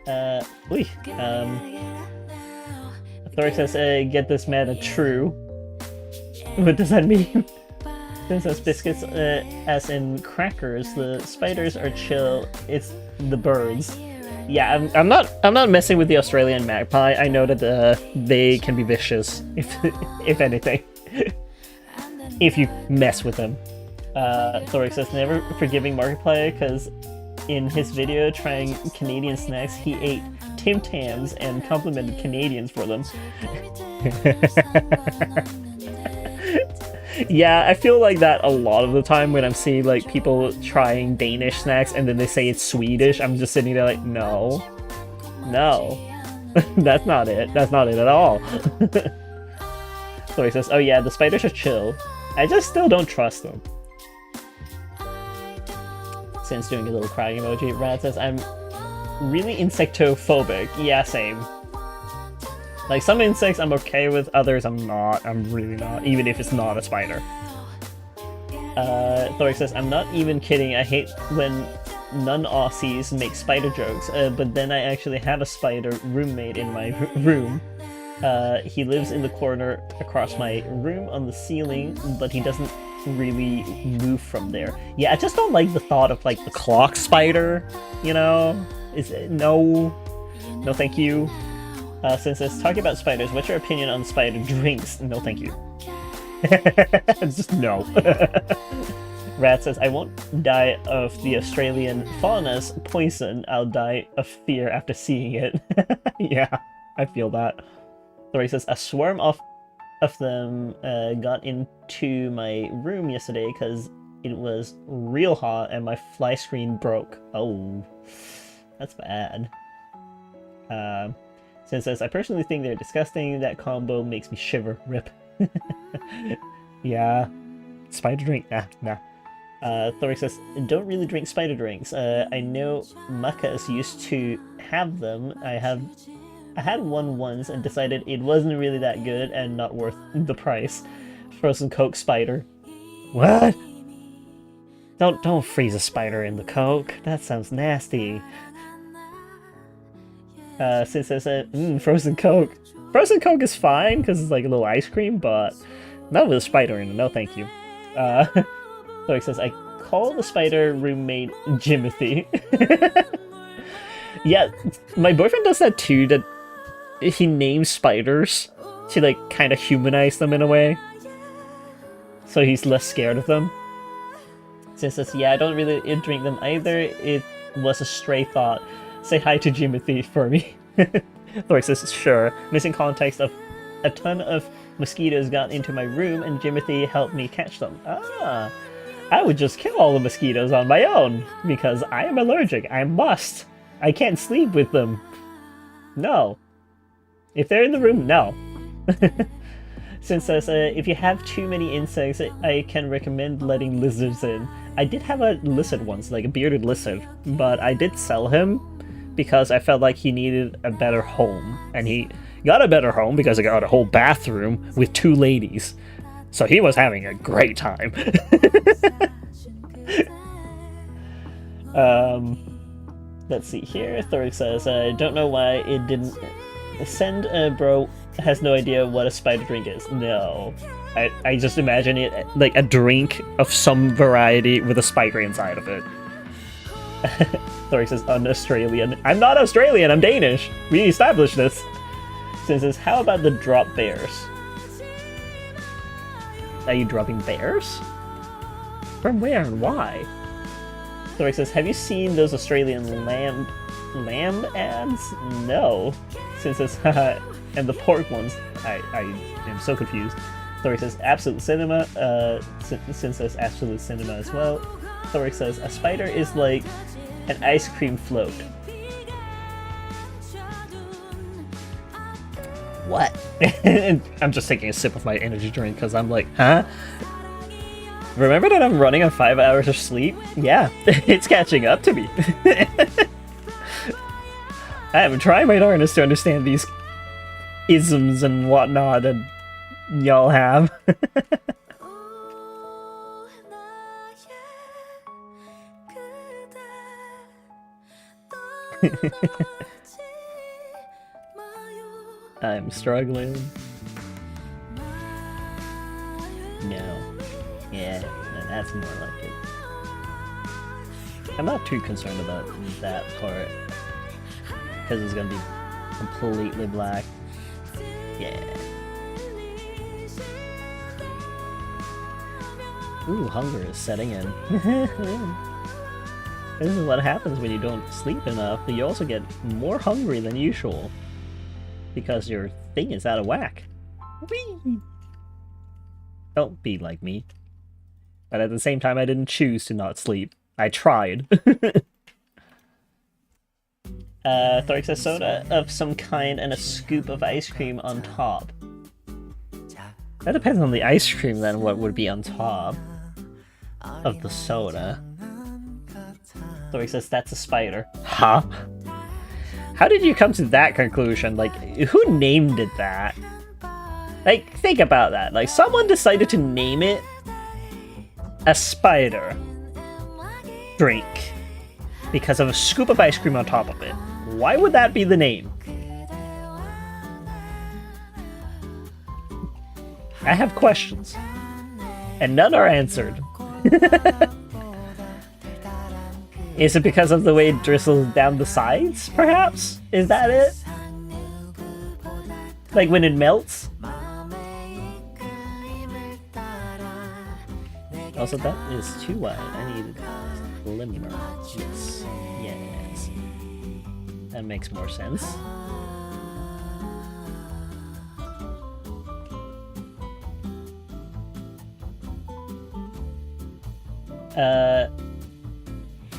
There we go. Thoric says, get this man a true. What does that mean? Princess biscuits, as in crackers. The spiders are chill. It's the birds. Yeah, I'm not messing with the Australian magpie. I know that they can be vicious, if anything, if you mess with them. Thoric says, never forgiving Markiplier, because in his video trying Canadian snacks, he ate Tim Tams and complimented Canadians for them. Yeah, I feel like that a lot of the time when I'm seeing like people trying Danish snacks and then they say it's Swedish. I'm just sitting there like, no, that's not it. That's not it at all. So he says, oh yeah, the spiders are chill. I just still don't trust them. Since doing a little crying emoji, Rad says, I'm really insectophobic. Yeah, same. Like, some insects I'm okay with, others I'm not. I'm really not, even if it's not a spider. Thoric says, I'm not even kidding. I hate when non-Aussies make spider jokes, but then I actually have a spider roommate in my room. He lives in the corner across my room on the ceiling, but he doesn't really move from there. Yeah, I just don't like the thought of, like, the clock spider, you know? No thank you. Since it's talking about spiders, what's your opinion on spider drinks? No thank you. Just no. Rat says, I won't die of the Australian fauna's poison. I'll die of fear after seeing it. Yeah, I feel that. Thori says, a swarm of them got into my room yesterday because it was real hot and my fly screen broke. Oh, that's bad. Since says, I personally think they're disgusting. That combo makes me shiver. Rip. Yeah. Spider drink? Nah. Thoric says, don't really drink spider drinks. I know Makas used to have them. I had one once and decided it wasn't really that good and not worth the price. Frozen Coke spider. What? Don't freeze a spider in the Coke. That sounds nasty. Since I said, frozen Coke. Frozen Coke is fine because it's like a little ice cream, but not with a spider in it. No, thank you. So he says, I call the spider roommate Jimothy. Yeah, my boyfriend does that too. That he names spiders to like kind of humanize them in a way, so he's less scared of them. Since says, yeah, I don't really drink them either. It was a stray thought. Say hi to Jimothy for me. Thoric says, sure. Missing context of a ton of mosquitoes got into my room and Jimothy helped me catch them. Ah, I would just kill all the mosquitoes on my own because I am allergic. I must. I can't sleep with them. No. If they're in the room, no. Since says, if you have too many insects, I can recommend letting lizards in. I did have a lizard once, like a bearded lizard, but I did sell him because I felt like he needed a better home. And he got a better home because I got a whole bathroom with 2 ladies. So he was having a great time. Let's see here. Thoric says, I don't know why it didn't send, bro has no idea what a spider drink is. No. I just imagine it like a drink of some variety with a spider inside of it. Thoric says, un-Australian. I'm not Australian, I'm Danish. We established this. Since says, how about the drop bears? Are you dropping bears? From where and why? Thoric says, have you seen those Australian lamb ads? No. Since says, haha, and the pork ones. I am so confused. Thoric says, absolute cinema. Since says, absolute cinema as well. Thoric says, a spider is like an ice cream float. What? I'm just taking a sip of my energy drink because I'm like, huh? Remember that I'm running on 5 hours of sleep? Yeah, it's catching up to me. I am trying my darndest to understand these isms and whatnot that y'all have. I'm struggling. No. Yeah, that's more like it. I'm not too concerned about that part. Because it's gonna be completely black. Yeah. Ooh, hunger is setting in. This is what happens when you don't sleep enough. You also get more hungry than usual. Because your thing is out of whack. Whee! Don't be like me. But at the same time, I didn't choose to not sleep. I tried. Thoric says soda of some kind and a scoop of ice cream on top. That depends on the ice cream then, what would be on top of the soda. Thoric says that's a spider. Huh? How did you come to that conclusion? Like, who named it that? Like, think about that. Like, someone decided to name it a spider drink because of a scoop of ice cream on top of it. Why would that be the name? I have questions, and none are answered. Is it because of the way it drizzles down the sides, perhaps? Is that it? Like when it melts? Also, that is too wide. I need slimmer. Yes. Yes. That makes more sense.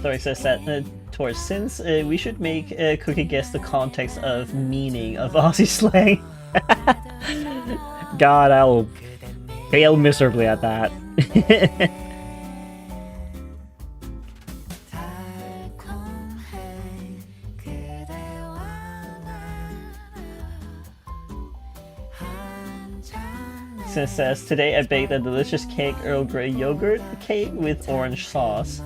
Thoric says that towards since we should make Cookie guess the context of meaning of Aussie slang. God, I'll fail miserably at that. Since says today I baked a delicious cake Earl Grey yogurt cake with orange sauce.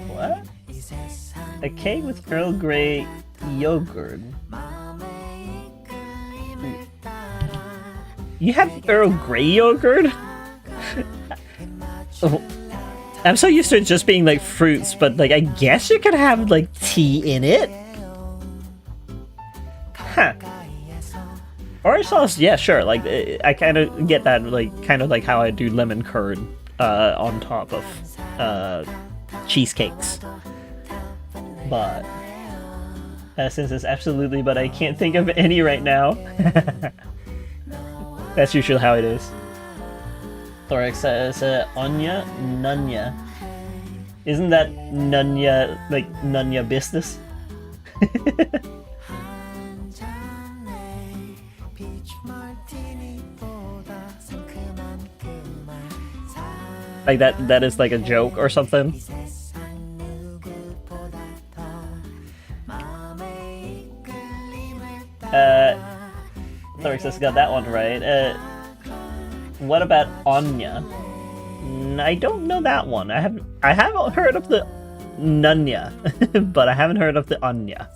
What? A cake with Earl Grey yogurt. You have Earl Grey yogurt? Oh, I'm so used to it just being like fruits, but like I guess you could have like tea in it. Huh. Orange sauce, yeah, sure. Like I kind of get that, like kind of like how I do lemon curd on top of cheesecakes. But since it's absolutely, but I can't think of any right now. That's usually how it is. Thoric says, Anya, Nunya. Isn't that Nunya, like, Nunya business? Like that is like a joke or something? Thoric says got that one right. What about Anya? I don't know that one. I haven't heard of the Nunya, but I haven't heard of the Anya.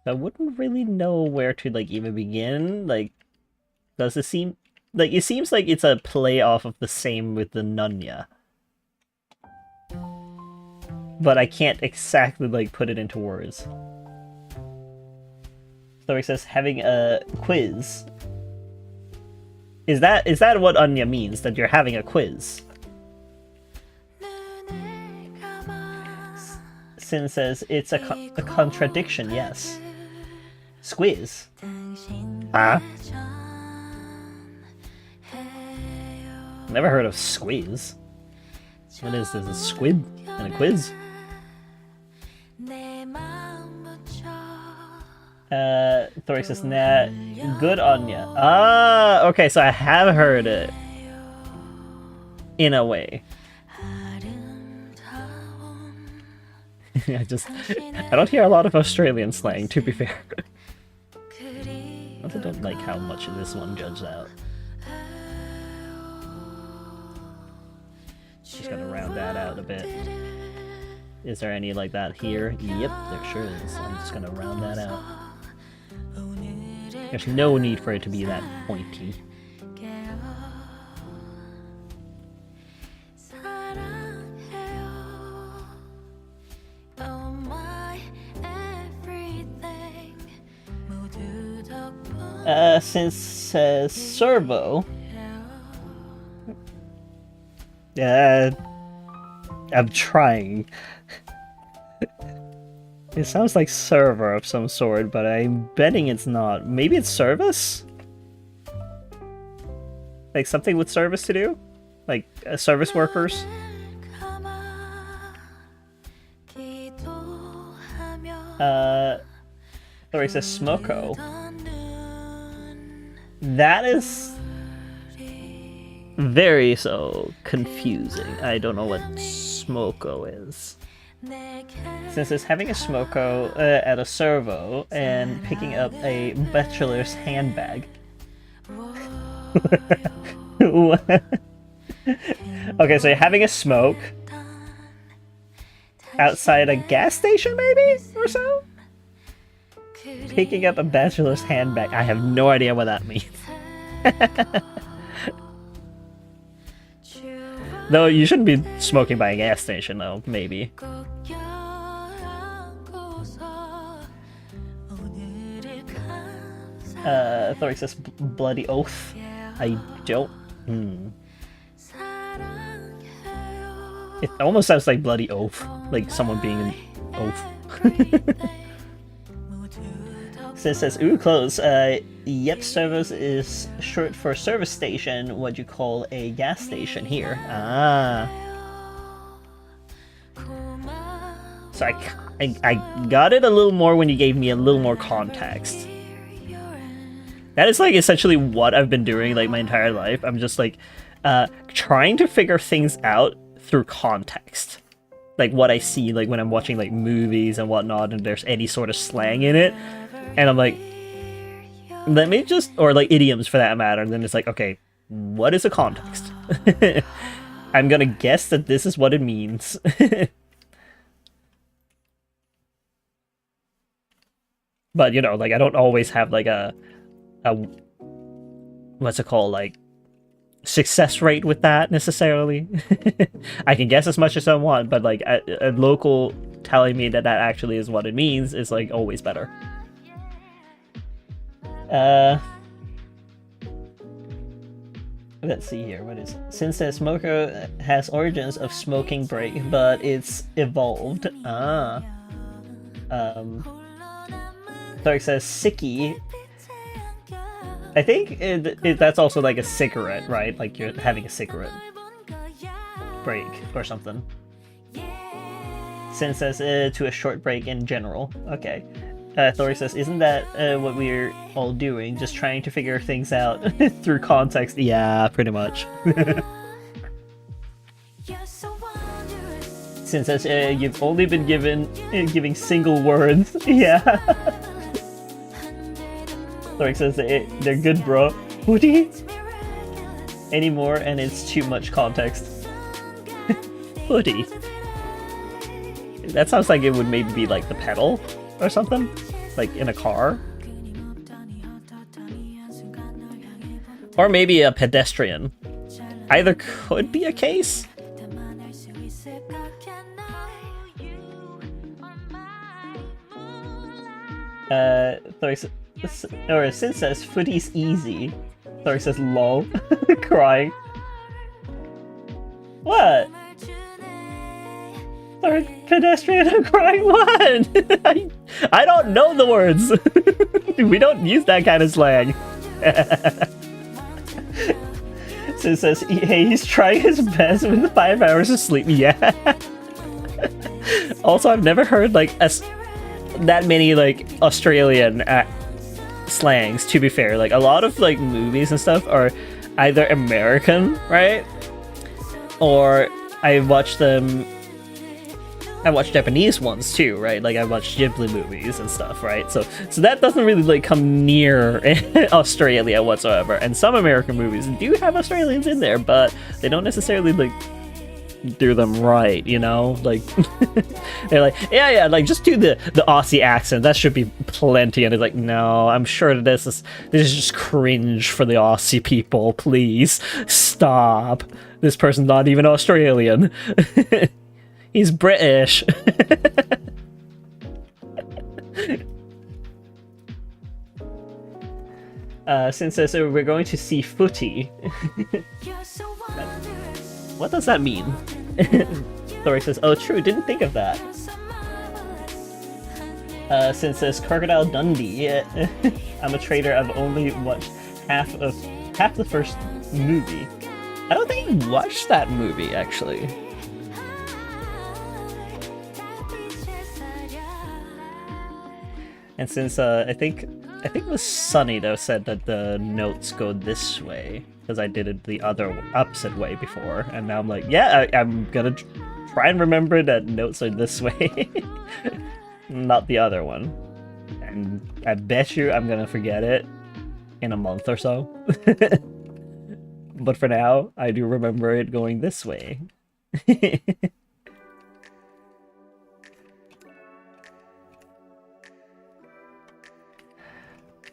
I wouldn't really know where to like even begin. Like, does it seem like it seems like it's a play off of the same with the Nunya, but I can't exactly like put it into words. Thoric says having a quiz. Is that what Anya means? That you're having a quiz? Sin says it's a contradiction. Yes. Squiz. Huh? Never heard of squeeze. What is this? A squid and a quiz? Thoric says, nah, good on ya. Ah, okay, so I have heard it. In a way. I don't hear a lot of Australian slang, to be fair. I also don't like how much of this one judged out. Just gonna round that out a bit. Is there any like that here? Yep, there sure is. I'm just gonna round that out. There's no need for it to be that pointy. Since servo, I'm trying. It sounds like server of some sort, but I'm betting it's not. Maybe it's service? Like something with service to do? Like service workers? Or it says smoko. That is very so confusing. I don't know what smoko is. Since it's having a smoko at a servo and picking up a bachelor's handbag. Okay, so you're having a smoke outside a gas station, maybe? Or so? Picking up a bachelor's handbag. I have no idea what that means. Though you shouldn't be smoking by a gas station, though, maybe. Thoric says bloody oath. I don't. It almost sounds like bloody oath. Like someone being an oath. Says, ooh, close. Yep, servos is short for service station, what you call a gas station here. Ah. So I got it a little more when you gave me a little more context. That is like essentially what I've been doing like my entire life. I'm just like trying to figure things out through context. Like what I see like when I'm watching like movies and whatnot and there's any sort of slang in it. And I'm like, let me just, or like idioms for that matter, and then it's like, okay, what is the context? I'm gonna guess that this is what it means. But, you know, like, I don't always have like a what's it called, like, success rate with that, necessarily. I can guess as much as I want, but like, a local telling me that that actually is what it means is like always better. Let's see here, what is it? Since the smoker has origins of smoking break, but it's evolved. Ah. Thoric says sicky. I think that's also like a cigarette, right? Like you're having a cigarette break or something. Sin says to a short break in general. Okay. Thoric says, isn't that what we're all doing? Just trying to figure things out through context. Yeah, pretty much. Sin says, you've only been giving single words. Yeah. Thoric says, they're good, bro. Hoodie? Anymore, and it's too much context. Hoodie. That sounds like it would maybe be like the pedal or something, like in a car, or maybe a pedestrian. Either could be a case. Thoric or Sin says footy's easy. Thoric says lol. Crying. What? Or pedestrian and crying what? I don't know the words. We don't use that kind of slang. So it says, hey, he's trying his best with 5 hours of sleep. Yeah. Also, I've never heard like that many like Australian slangs, to be fair. Like a lot of like movies and stuff are either American, right? Or I watch Japanese ones too, right? Like I watch Ghibli movies and stuff, right? So that doesn't really like come near Australia whatsoever. And some American movies do have Australians in there, but they don't necessarily like do them right, you know? Like they're like, yeah, like just do the Aussie accent. That should be plenty. And it's like, no, I'm sure this is just cringe for the Aussie people. Please stop. This person's not even Australian. He's British. Since so we're going to see footy. What does that mean? Thoric says, oh true, didn't think of that. Since says Crocodile Dundee. I'm a trader, I've only watched half the first movie. I don't think I watched that movie actually. And since I think it was Sunny though said that the notes go this way because I did it the other opposite way before, and now I'm like, yeah, I'm gonna try and remember that notes are this way, not the other one. And I bet you I'm gonna forget it in a month or so. But for now, I do remember it going this way.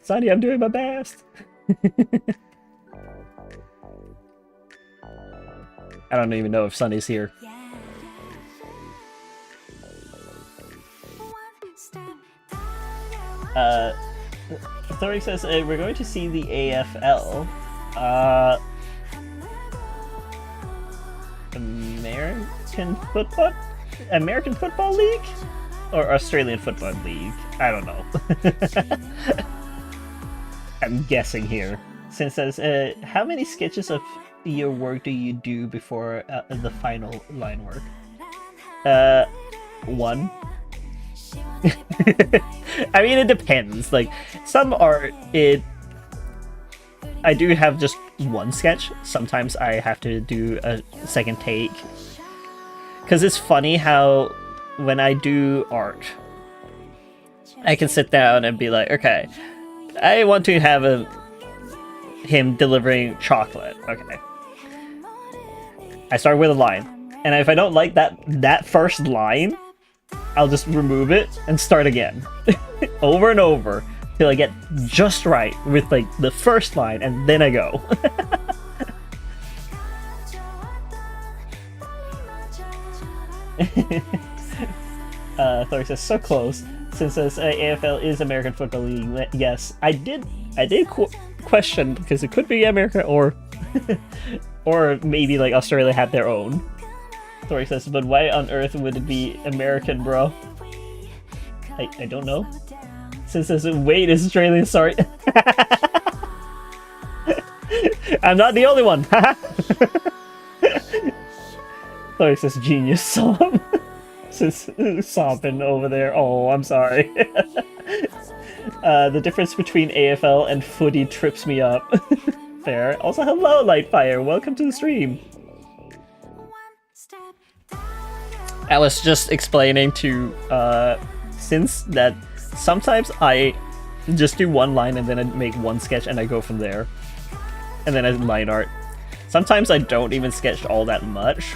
Sonny, I'm doing my best. I don't even know if Sonny's here. Thoric says we're going to see the AFL. American Football League? Or Australian Football League? I don't know. I'm guessing here. Since says, how many sketches of your work do you do before the final line work? 1. I mean, it depends. Like, some art, I do have just one sketch. Sometimes I have to do a second take. Because it's funny how when I do art, I can sit down and be like, okay, I want to have him delivering chocolate. Okay. I start with a line. And if I don't like that first line, I'll just remove it and start again. Over and over till I get just right with like the first line, and then I go. Thor says, so close. Since this AFL is American Football League, yes, I did question, because it could be America or or maybe like Australia had their own. Thor says, but why on earth would it be American, bro? I don't know. Since this wait is Australian, sorry. I'm not the only one. Thor says, genius song. Sobbing over there. Oh, I'm sorry. The difference between AFL and footy trips me up. Fair. Also, hello, Lightfire. Welcome to the stream. I was just explaining to Since that sometimes I just do one line and then I make one sketch and I go from there. And then I line art. Sometimes I don't even sketch all that much.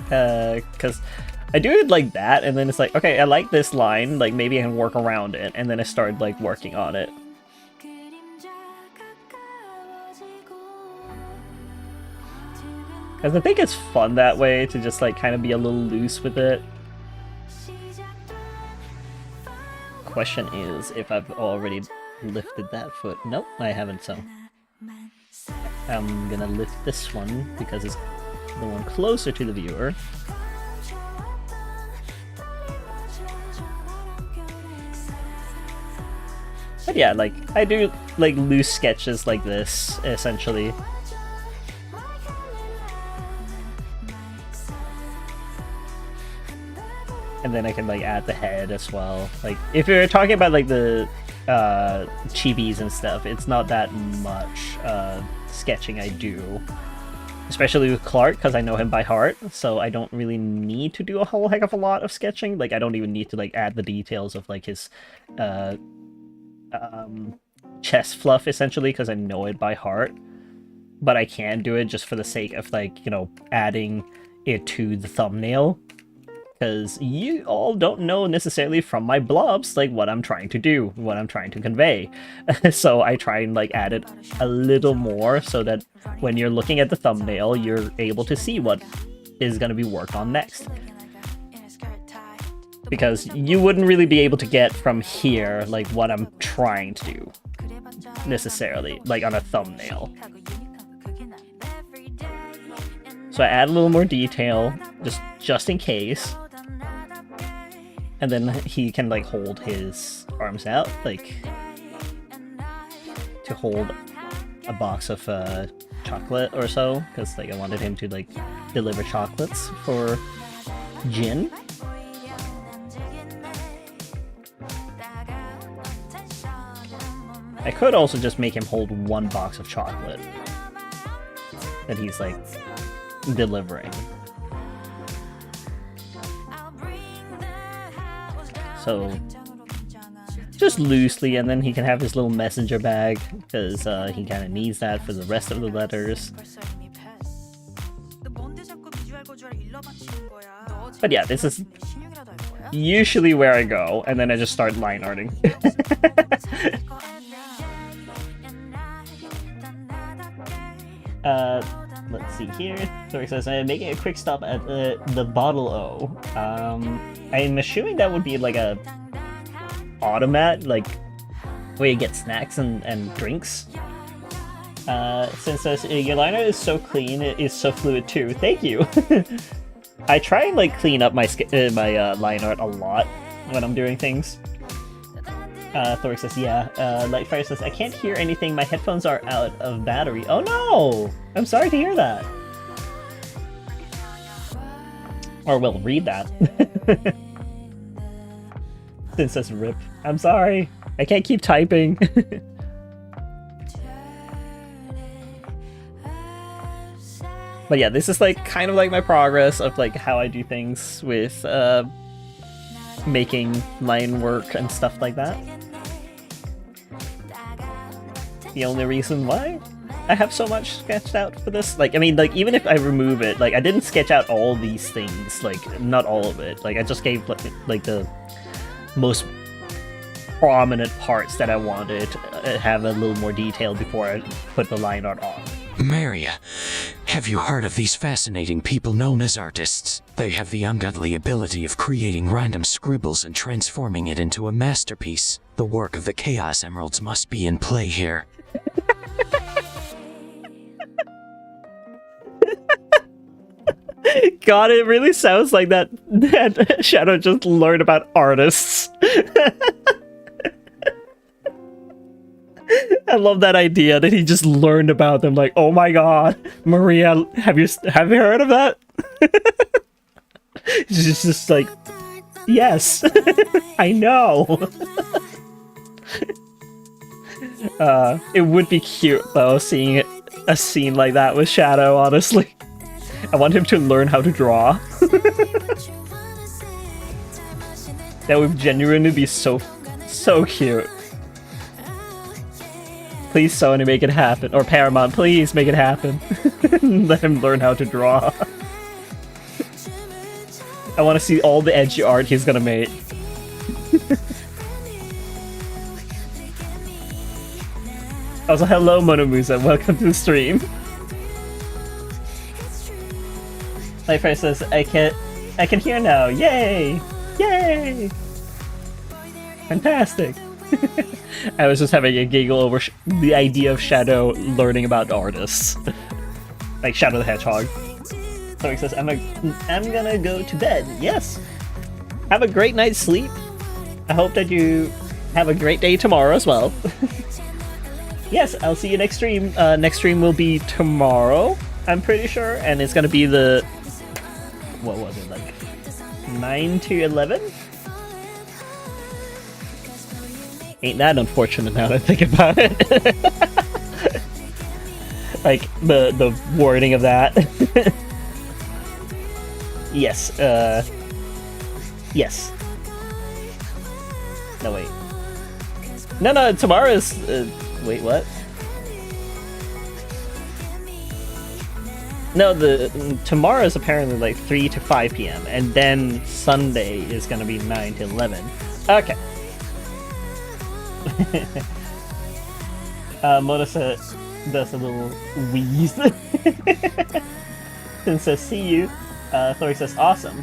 Because I do it like that, and then it's like, okay, I like this line, like maybe I can work around it, and then I start like working on it. Because I think it's fun that way, to just like kind of be a little loose with it. Question is if I've already lifted that foot. Nope, I haven't, so I'm gonna lift this one because it's the one closer to the viewer. But yeah, like, I do, like, loose sketches like this, essentially. And then I can, like, add the head as well. Like, if you're talking about, like, the chibis and stuff, it's not that much sketching I do. Especially with Clark, because I know him by heart, so I don't really need to do a whole heck of a lot of sketching. Like, I don't even need to, like, add the details of, like, his chest fluff, essentially, because I know it by heart. But I can do it just for the sake of, like, you know, adding it to the thumbnail. Because you all don't know necessarily from my blobs, like, what I'm trying to do, what I'm trying to convey. So I try and, like, add it a little more so that when you're looking at the thumbnail, you're able to see what is going to be worked on next. Because you wouldn't really be able to get from here, like, what I'm trying to do, necessarily, like, on a thumbnail. So I add a little more detail, just in case. And then he can, like, hold his arms out, like, to hold a box of chocolate or so, because, like, I wanted him to, like, deliver chocolates for Jin. I could also just make him hold one box of chocolate that he's, like, delivering. So, just loosely, and then he can have his little messenger bag, because he kind of needs that for the rest of the letters. But yeah, this is usually where I go, and then I just start line arting. Let's see here. So it says, I'm making a quick stop at the Bottle O. I'm assuming that would be like a automat, like where you get snacks and drinks. Since your liner is so clean, it is so fluid too. Thank you. I try and like clean up my line art a lot when I'm doing things. Thoric says, yeah. Lightfire says, I can't hear anything. My headphones are out of battery. Oh no! I'm sorry to hear that. Or, well, read that. It says, rip. I'm sorry. I can't keep typing. But yeah, this is like kind of like my progress of like how I do things with making line work and stuff like that. The only reason why I have so much sketched out for this, like, I mean, like, even if I remove it, like, I didn't sketch out all these things, like, not all of it. Like, I just gave, like the most prominent parts that I wanted to have a little more detail before I put the line art on. Maria, have you heard of these fascinating people known as artists? They have the ungodly ability of creating random scribbles and transforming it into a masterpiece. The work of the Chaos Emeralds must be in play here. God, it really sounds like that Shadow just learned about artists. I love that idea that he just learned about them. Like, oh my god, Maria, have you heard of that? She's just like, yes, I know. It would be cute though, seeing a scene like that with Shadow. Honestly, I want him to learn how to draw. That would genuinely be so cute. Please, Sony, make it happen. Or Paramount, please make it happen. Let him learn how to draw. I want to see all the edgy art he's gonna make. Also, hello, Monomusa. Welcome to the stream. Lightfire says, I can hear now. Yay! Yay! Fantastic. I was just having a giggle over the idea of Shadow learning about artists. Like Shadow the Hedgehog. So he says, I'm gonna go to bed. Yes! Have a great night's sleep. I hope that you have a great day tomorrow as well. Yes, I'll see you next stream. Next stream will be tomorrow, I'm pretty sure, and it's gonna be the... what was it, like 9 to 11? Ain't that unfortunate now that I think about it. Like, the wording of that. Yes, yes. No, wait. No, tomorrow is... wait, what? No, tomorrow is apparently like 3 to 5 p.m. and then Sunday is gonna be 9 to 11. Okay. Moda does a little wheeze. And says, see you. Thori says, awesome.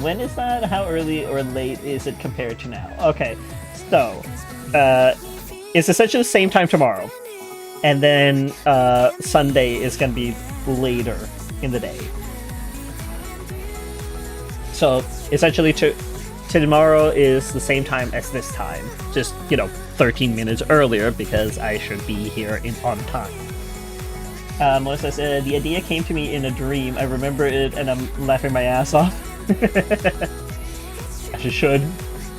When is that? How early or late is it compared to now? Okay, so, it's essentially the same time tomorrow. And then, Sunday is gonna be later in the day. So, essentially tomorrow is the same time as this time. Just, 13 minutes earlier because I should be here on time. Melissa says, the idea came to me in a dream. I remember it and I'm laughing my ass off. As you should.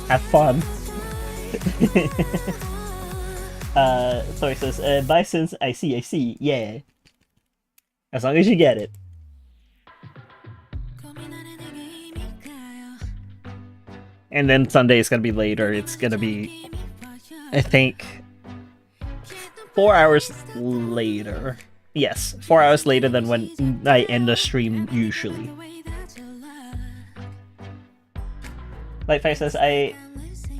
Have fun. Thor says, bye since I see. Yeah. As long as you get it. And then Sunday is gonna be later. It's gonna be, I think, 4 hours later. Yes, 4 hours later than when I end the stream usually. Lightfire says, I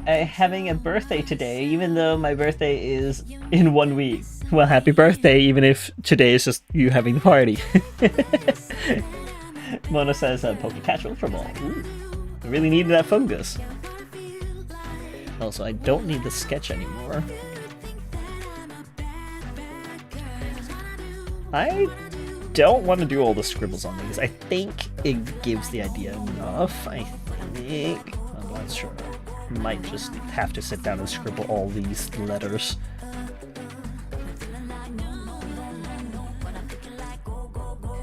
having a birthday today, even though my birthday is in 1 week. Well, happy birthday, even if today is just you having the party. Mona says, Pokecatch Ultra Ball. Ooh, I really needed that fungus. Also, I don't need the sketch anymore. I don't want to do all the scribbles on these. I think it gives the idea enough, I think. I'm not sure. Might just have to sit down and scribble all these letters.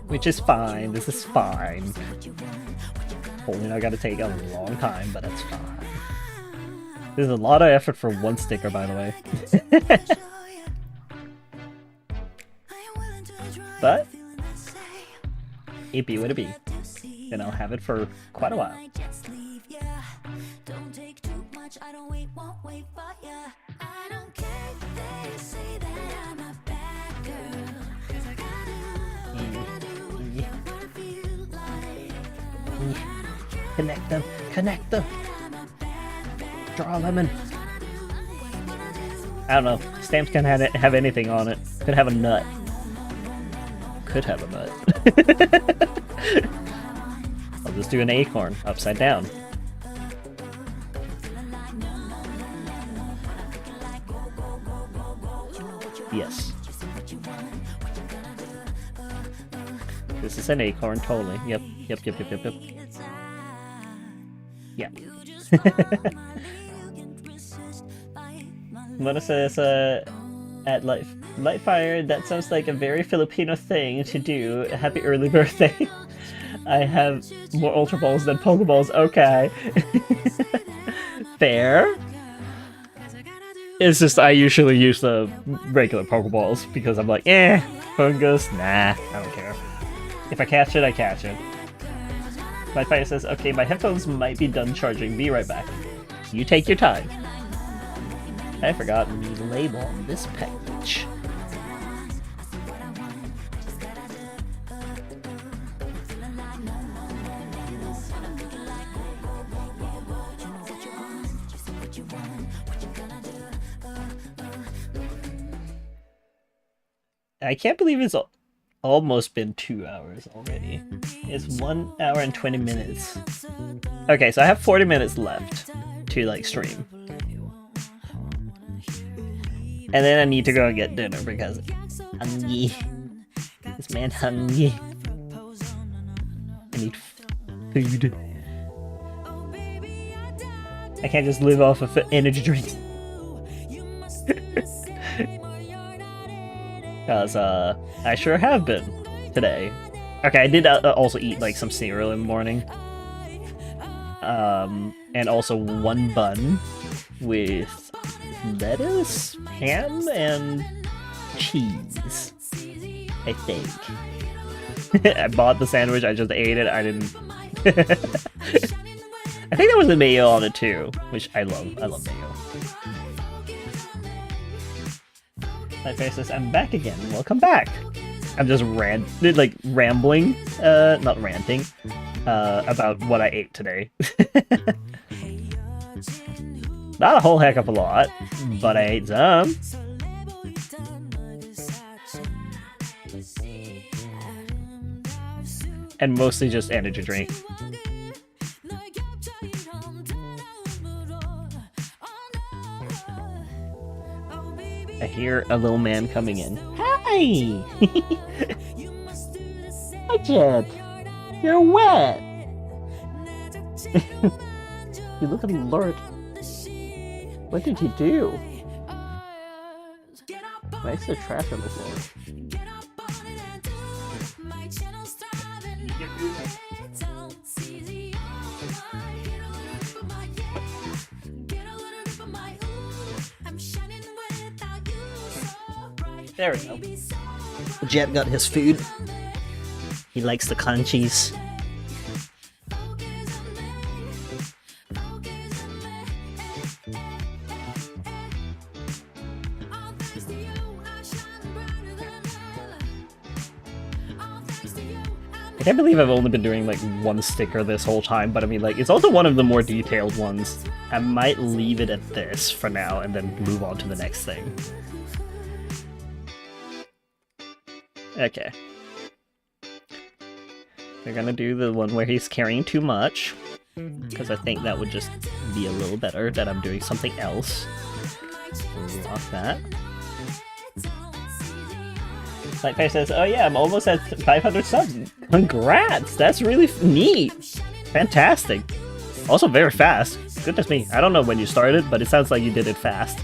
Which is fine, this is fine. Only I gotta take a long time, but that's fine. There's a lot of effort for one sticker, by the way. But it be what it be. And I'll have it for quite a while. Connect them. Draw a lemon. I don't know. Stamps can have anything on it. Could have a nut. Could have a nut. I'll just do an acorn upside down. Yes. This is an acorn, totally. Yep. Yeah. Mona says, at Lightfire, that sounds like a very Filipino thing to do. Happy early birthday. I have more Ultra Balls than Pokeballs. Okay. Fair. It's just I usually use the regular Pokeballs because I'm like, fungus, nah, I don't care. If I catch it, I catch it. Lightfire says, okay, my headphones might be done charging. Be right back. You take your time. I forgot the label on this package. I can't believe it's almost been 2 hours already. It's 1 hour and 20 minutes. Okay, so I have 40 minutes left to stream. And then I need to go and get dinner because I'm hungry. This man hungry. I need food. I can't just live off of energy drinks. Because, I sure have been today. Okay, I did also eat, like, some cereal in the morning. And also one bun with lettuce, ham, and cheese, I think. I bought the sandwich, I just ate it, I didn't... I think there was a mayo on it too, which I love mayo. My face says, I'm back again, welcome back! I'm just rambling, not ranting, about what I ate today. Not a whole heck of a lot, but I ate some. And mostly just energy drink. I hear a little man coming in. Hi! Hi, Jed. You're wet. You look alert. What did you do? Why is there trash on the floor? There we go. Jet got his food. He likes the crunchies. I can't believe I've only been doing like one sticker this whole time, but I mean, like, it's also one of the more detailed ones. I might leave it at this for now and then move on to the next thing. Okay. We're gonna do the one where he's carrying too much, because I think that would just be a little better that I'm doing something else. We'll lock that. Lightfire says, oh yeah, I'm almost at 500 subs. Congrats! That's really neat! Fantastic! Also very fast. Goodness me, I don't know when you started, but it sounds like you did it fast.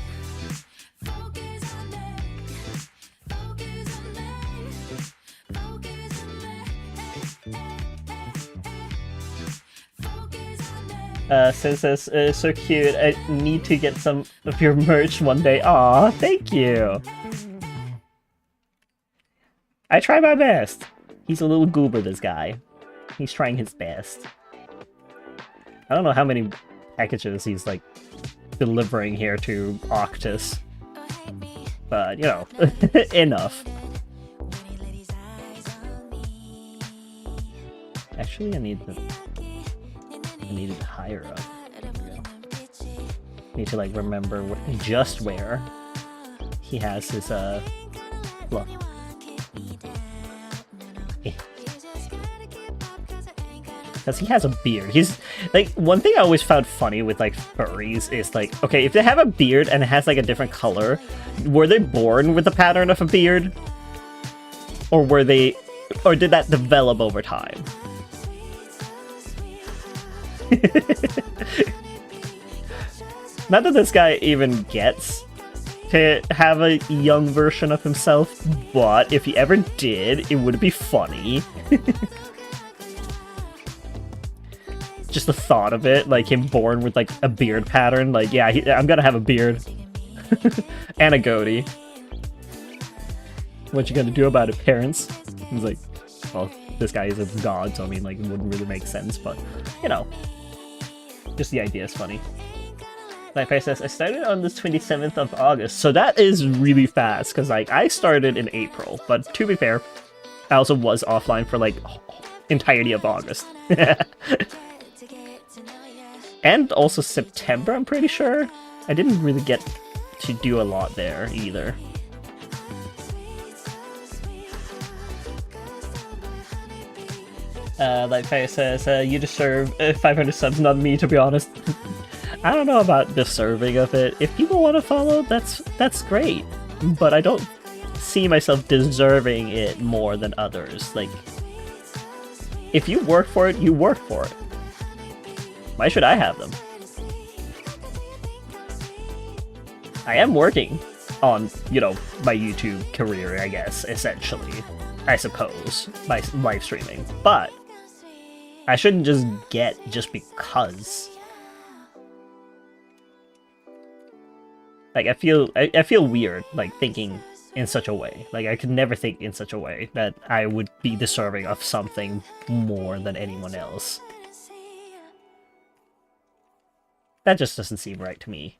Says, so cute, I need to get some of your merch one day. Aw, thank you! I try my best. He's a little goober, this guy. He's trying his best. I don't know how many packages he's, like, delivering here to Octus. But, you know, enough. Actually, I need it higher up. There we go. Need to, like, remember just where he has his, fluff. Because he has a beard. He's like, one thing I always found funny with like furries is like, okay, if they have a beard and it has like a different color, were they born with the pattern of a beard? Or did that develop over time? Not that this guy even gets to have a young version of himself, but if he ever did, it would be funny. Just the thought of it, like him born with like a beard pattern, like, yeah, I'm gonna have a beard. And a goatee. What you gonna do about it, parents? He's like, well, this guy is a god, so I mean, like, it wouldn't really make sense, but, you know. Just the idea is funny. Lightfire says, I started on the 27th of August, so that is really fast, because, like, I started in April, but to be fair, I also was offline for, like, entirety of August. And also September, I'm pretty sure. I didn't really get to do a lot there, either. Lightfire says, you deserve 500 subs, not me, to be honest. I don't know about deserving of it. If people want to follow, that's great. But I don't see myself deserving it more than others. Like, if you work for it, you work for it. Why should I have them? I am working on, you know, my YouTube career, I guess, essentially. I suppose, by live streaming. But I shouldn't just get just because. Like, I feel weird, like, thinking in such a way. Like, I could never think in such a way that I would be deserving of something more than anyone else. That just doesn't seem right to me.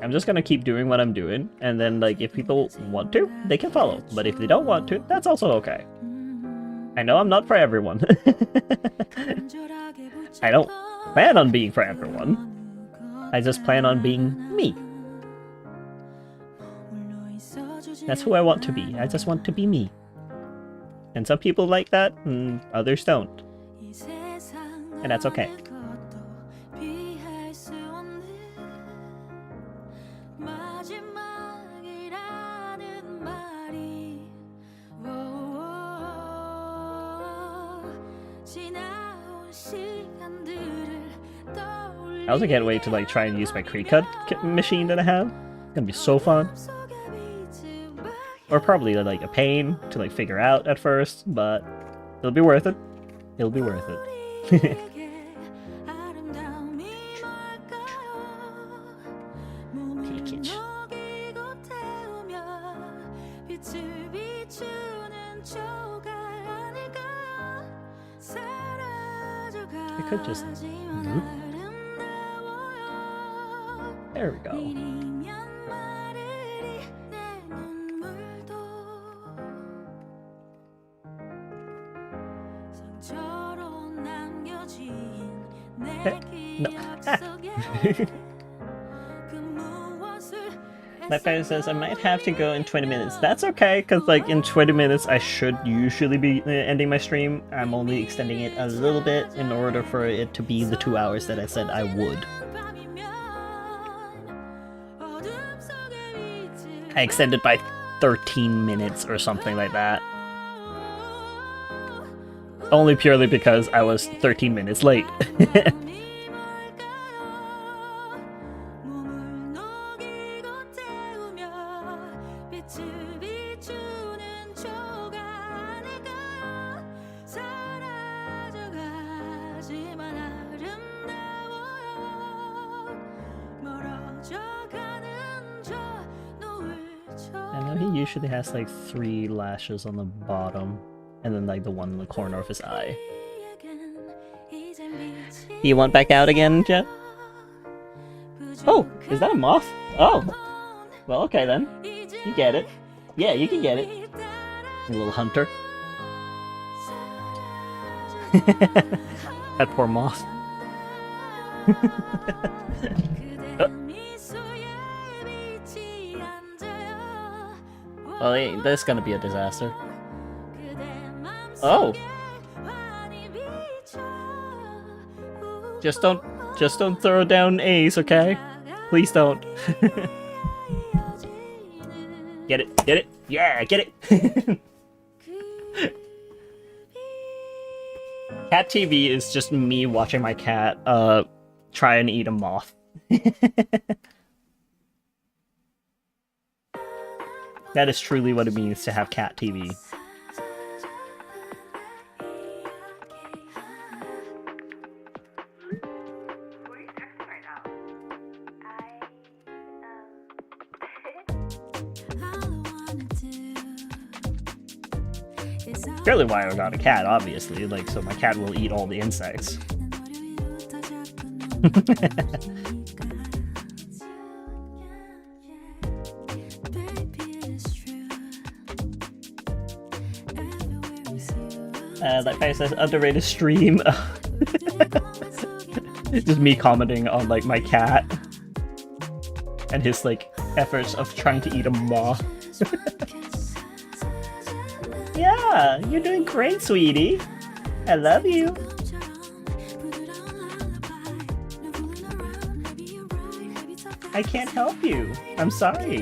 I'm just gonna keep doing what I'm doing, and then, like, if people want to, they can follow. But if they don't want to, that's also okay. I know I'm not for everyone. I don't plan on being for everyone. I just plan on being me. That's who I want to be. I just want to be me. And some people like that, and others don't. And that's okay. I also can't wait to, like, try and use my Cricut machine that I have. It's gonna be so fun. Or probably, like, a pain to, like, figure out at first, but it'll be worth it. It'll be worth it. I could just... There we go. No. Ah. My friend says I might have to go in 20 minutes. That's okay, because, like, in 20 minutes I should usually be ending my stream. I'm only extending it a little bit in order for it to be the 2 hours that I said I would. I extended by 13 minutes or something like that. Only purely because I was 13 minutes late. He usually has like 3 lashes on the bottom, and then like the one in the corner of his eye. You want back out again, Jet? Oh, is that a moth? Oh, well, okay then. You get it. Yeah, you can get it. You little hunter. That poor moth. Well, this is gonna be a disaster. Oh! Just don't throw down A's, okay? Please don't. Get it, get it, yeah, get it! Cat TV is just me watching my cat, try and eat a moth. That is truly what it means to have cat TV. Fairly why I got a cat, obviously, like, so my cat will eat all the insects. That guy says underrated stream. Just me commenting on, like, my cat and his, like, efforts of trying to eat a moth. Yeah, you're doing great, sweetie. I love you. I can't help you. I'm sorry.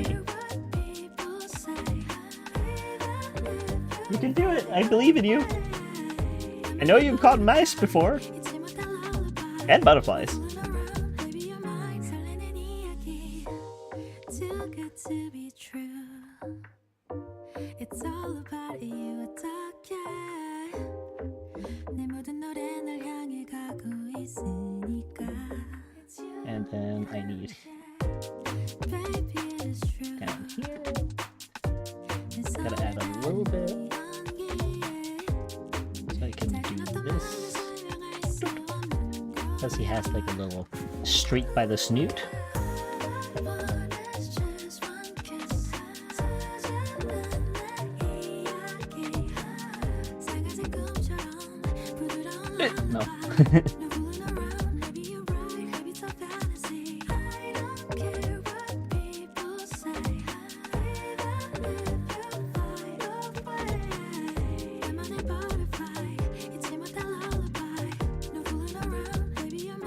You can do it. I believe in you. I know you've caught mice before. And butterflies. And then I need down here. Gotta add a little bit so I can do this. Because he has like a little streak by the snoot. No.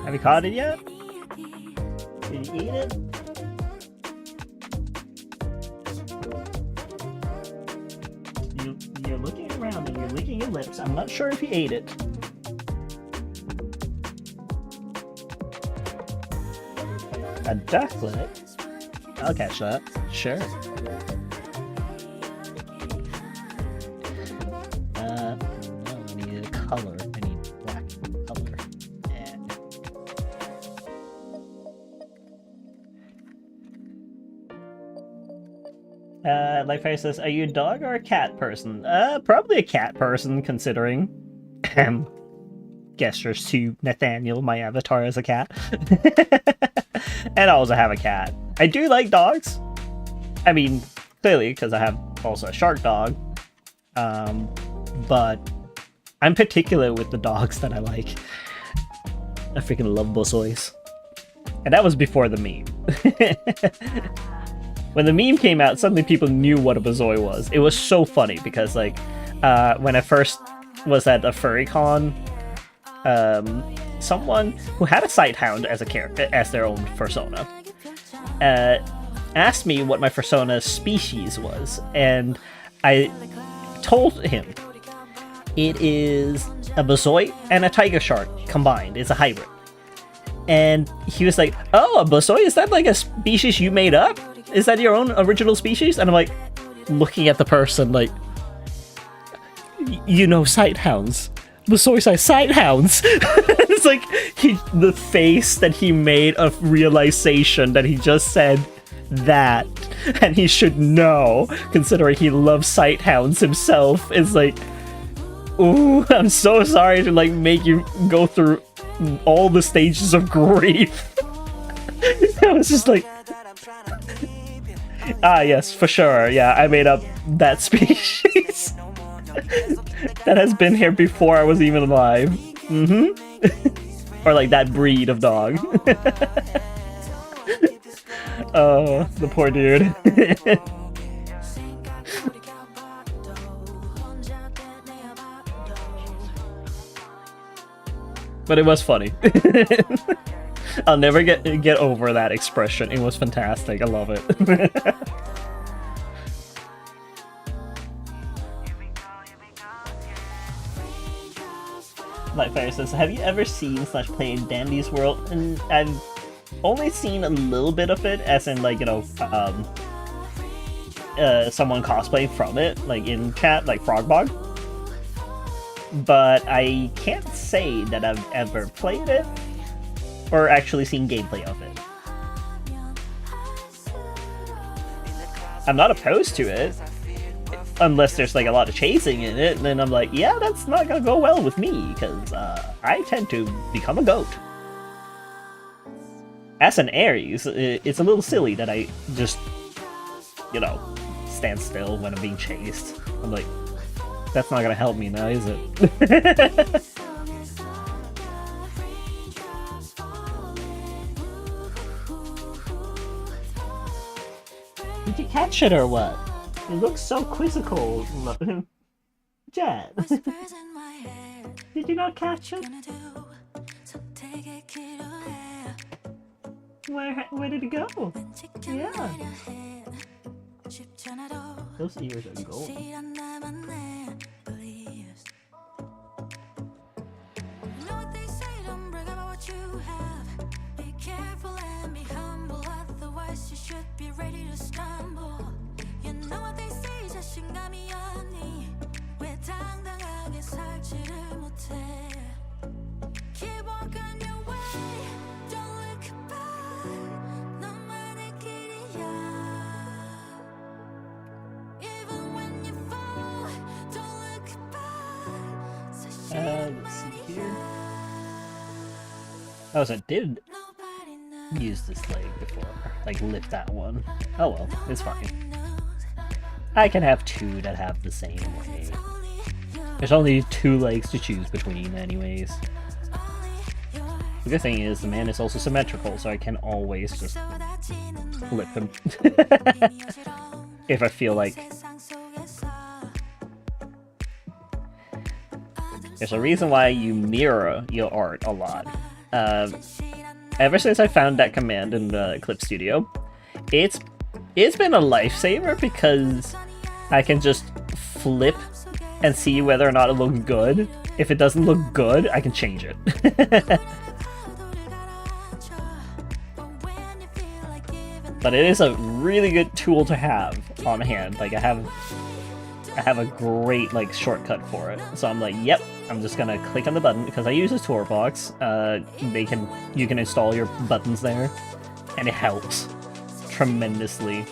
Have you caught it yet? Did you eat it? You're looking around and you're licking your lips. I'm not sure if you ate it. A ducklet? I'll catch that. Sure. No, I need a color. I need black color. Lightfire says, are you a dog or a cat person? Probably a cat person, considering gestures to Nathaniel, my avatar, as a cat. And I also have a cat. I do like dogs. I mean, clearly, because I have also a shark dog. But I'm particular with the dogs that I like. I freaking love Bosois. And that was before the meme. When the meme came out, suddenly people knew what a Bozoi was. It was so funny because, like, when I first was at a FurryCon, someone who had a Sighthound as a character, as their own persona, asked me what my persona species was, and I told him it is a Bozoi and a tiger shark combined. It's a hybrid. And he was like, oh, a Bozoi? Is that like a species you made up? Is that your own original species? And I'm like, looking at the person like, you know, Sighthounds. Bosois are Sighthounds. It's like the face that he made of realization that he just said that, and he should know, considering he loves Sighthounds himself. Is like, ooh, I'm so sorry to like make you go through all the stages of grief. I was just like, ah, yes, for sure. Yeah, I made up that species. That has been here before I was even alive. Or like that breed of dog. Oh, the poor dude. But it was funny. I'll never get over that expression. It was fantastic. I love it. Lightfire says, have you ever seen / played Dandy's World? And I've only seen a little bit of it, as in, like, you know, someone cosplay from it, like in chat, like Frogbog. But I can't say that I've ever played it or actually seen gameplay of it. I'm not opposed to it, unless there's like a lot of chasing in it, and then I'm like, yeah, that's not gonna go well with me, because I tend to become a goat. As an Aries, it's a little silly that I just, you know, stand still when I'm being chased. I'm like, that's not gonna help me now, is it? Did you catch it or what? It looks so quizzical. Jet. Did you not catch it? Where did it go? Yeah. Those ears are gold. You should be ready to stumble. You know what they say, 자신감이 없니? 왜 당당하게 살지를 못해? Keep walking your way, don't look back. 너만의 길이야. Even when you fall, don't look back. Let's see here. Oh, so it did use this leg before, like lift that one. Oh well, it's fine. I can have two that have the same way. There's only two legs to choose between anyways. The good thing is the man is also symmetrical, so I can always just flip him if I feel like. There's a reason why you mirror your art a lot. Ever since I found that command in the Clip Studio, it's been a lifesaver because I can just flip and see whether or not it looks good. If it doesn't look good, I can change it. But it is a really good tool to have on hand. Like I have a great like shortcut for it. So I'm like, yep, I'm just gonna click on the button because I use a toolbox. You can install your buttons there, and it helps tremendously.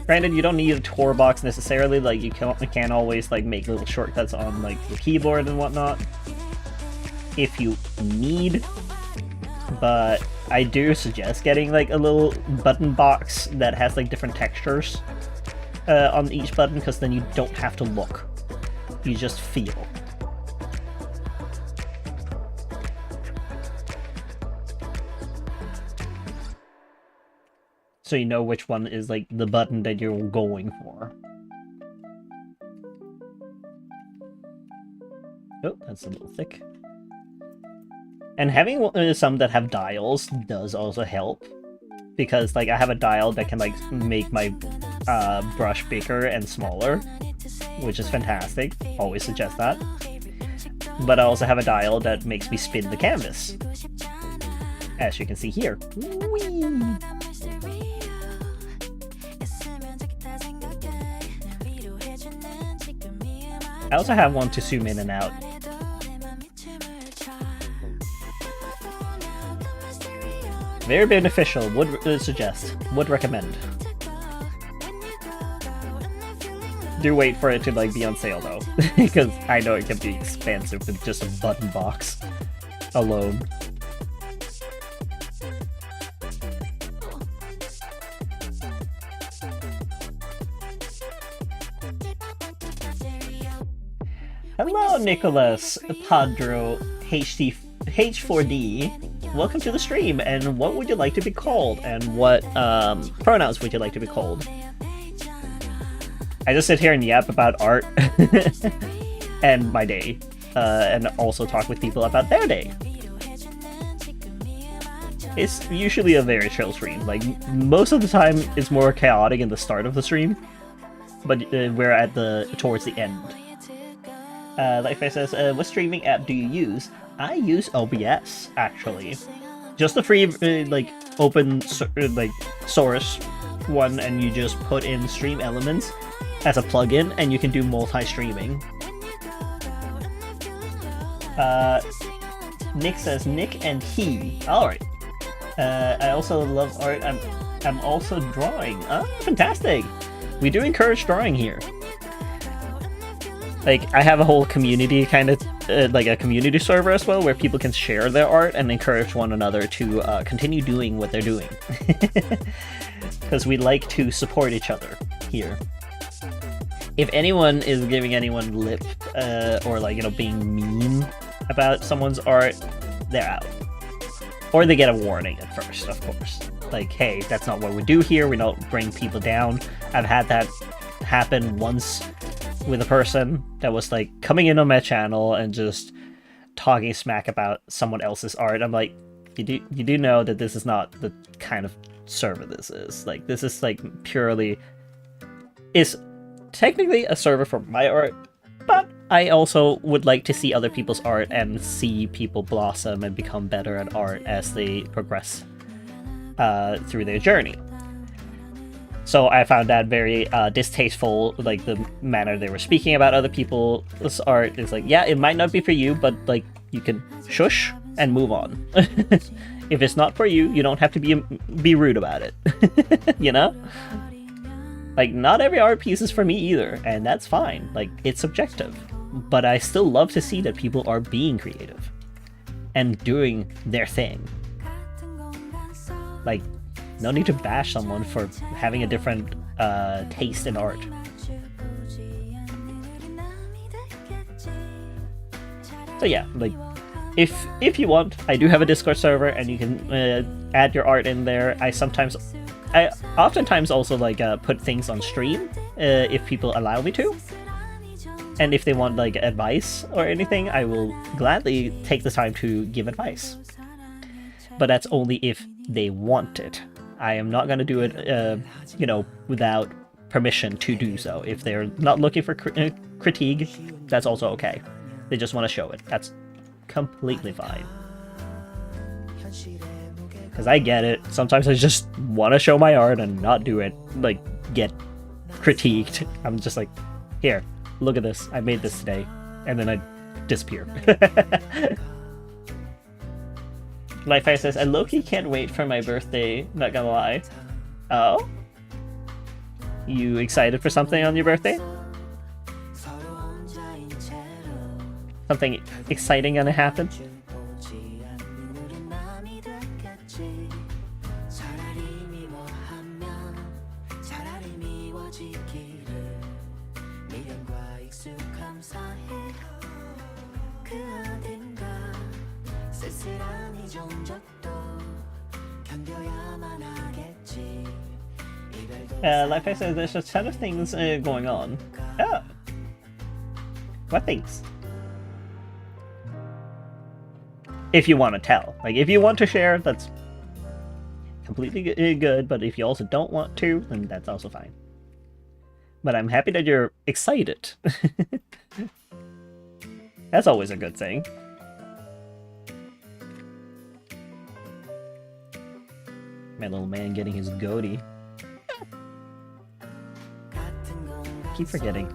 Granted, you don't need a toolbox necessarily. Like you can always like make little shortcuts on like the keyboard and whatnot if you need. But I do suggest getting like a little button box that has like different textures on each button, because then you don't have to look. You just feel. So you know which one is like the button that you're going for. Oh, that's a little thick. And having some that have dials does also help, because like I have a dial that can like make my brush bigger and smaller, which is fantastic. Always suggest that. But I also have a dial that makes me spin the canvas, as you can see here. Whee! I also have one to zoom in and out. Very beneficial, would suggest, would recommend. Do wait for it to like be on sale though, because I know it can be expensive with just a button box alone. Hello, Nicholas Padro H4D. Welcome to the stream, and what would you like to be called, and what pronouns would you like to be called? I just sit here and yap about art and my day, and also talk with people about their day. It's usually a very chill stream. Like, most of the time it's more chaotic in the start of the stream, but we're at towards the end. Like I says, what streaming app do you use? I use OBS, actually. Just the free, like, open, like, source one, and you just put in Stream Elements as a plugin, and you can do multi-streaming. Nick says Nick and he. Alright. I also love art. I'm also drawing. Oh, fantastic! We do encourage drawing here. Like, I have a whole community, kind of, like a community server as well, where people can share their art and encourage one another to continue doing what they're doing. Because we like to support each other here. If anyone is giving anyone lip, or like, you know, being mean about someone's art, they're out. Or they get a warning at first, of course. like, hey, that's not what we do here. We don't bring people down. I've had that happen once with a person that was like coming in on my channel and just talking smack about someone else's art. I'm like, you do know that this is not the kind of server this is. Like, this is like purely is technically a server for my art, but I also would like to see other people's art and see people blossom and become better at art as they progress through their journey. So I found that very distasteful, like the manner they were speaking about other people's art. Is like, yeah, it might not be for you, but like you can shush and move on. If it's not for you, you don't have to be rude about it. You know? Like, not every art piece is for me either, and that's fine. Like, it's subjective. But I still love to see that people are being creative and doing their thing. Like, no need to bash someone for having a different taste in art. So yeah, like, if you want, I do have a Discord server, and you can add your art in there. I oftentimes also like put things on stream if people allow me to. And if they want like advice or anything, I will gladly take the time to give advice. But that's only if they want it. I am not going to do it, you know, without permission to do so. If they're not looking for critique, that's also okay. They just want to show it. That's completely fine. Because I get it. Sometimes I just want to show my art and not do it, like, get critiqued. I'm just like, here, look at this. I made this today. And then I disappear. Lightfire says, I low-key can't wait for my birthday, not gonna lie. Oh? You excited for something on your birthday? Something exciting gonna happen? Like I said, there's a ton of things going on. Oh. What things? If you want to tell. Like, if you want to share, that's completely good, but if you also don't want to, then that's also fine. But I'm happy that you're excited. That's always a good thing. My little man getting his goatee. Keep forgetting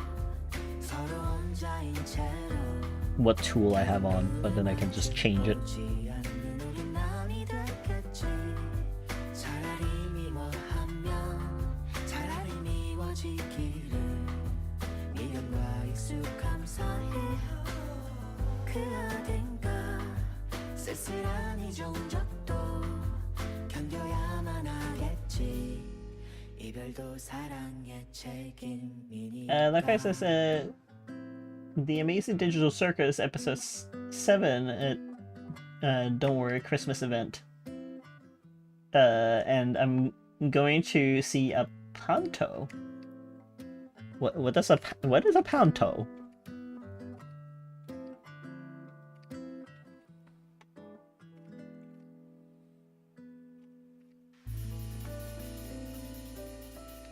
what tool I have on, but then I can just change it. Like I said, The Amazing Digital Circus episode 7 Don't Worry Christmas event. And I'm going to see a panto. What is a panto?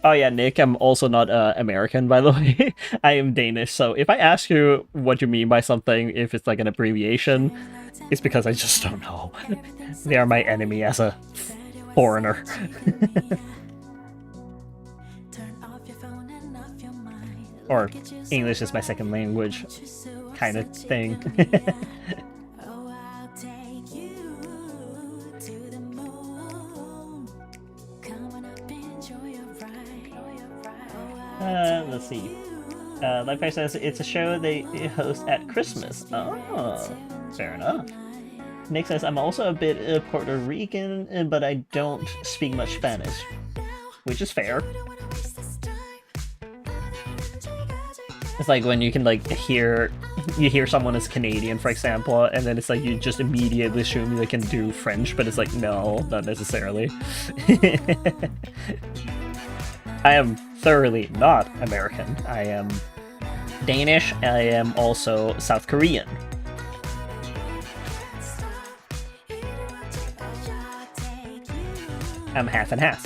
Oh yeah, Nick, I'm also not American, by the way. I am Danish, so if I ask you what you mean by something, if it's like an abbreviation, it's because I just don't know. They are my enemy as a foreigner. Or English is my second language kind of thing. Let's see. Lightfire says it's a show they host at Christmas. Oh, fair enough. Nick says, I'm also a bit Puerto Rican, but I don't speak much Spanish. Which is fair. It's like when you can like hear someone is Canadian, for example, and then it's like you just immediately assume they can do French, but it's like no, not necessarily. I am thoroughly not American. I am Danish. I am also South Korean. I'm half and half.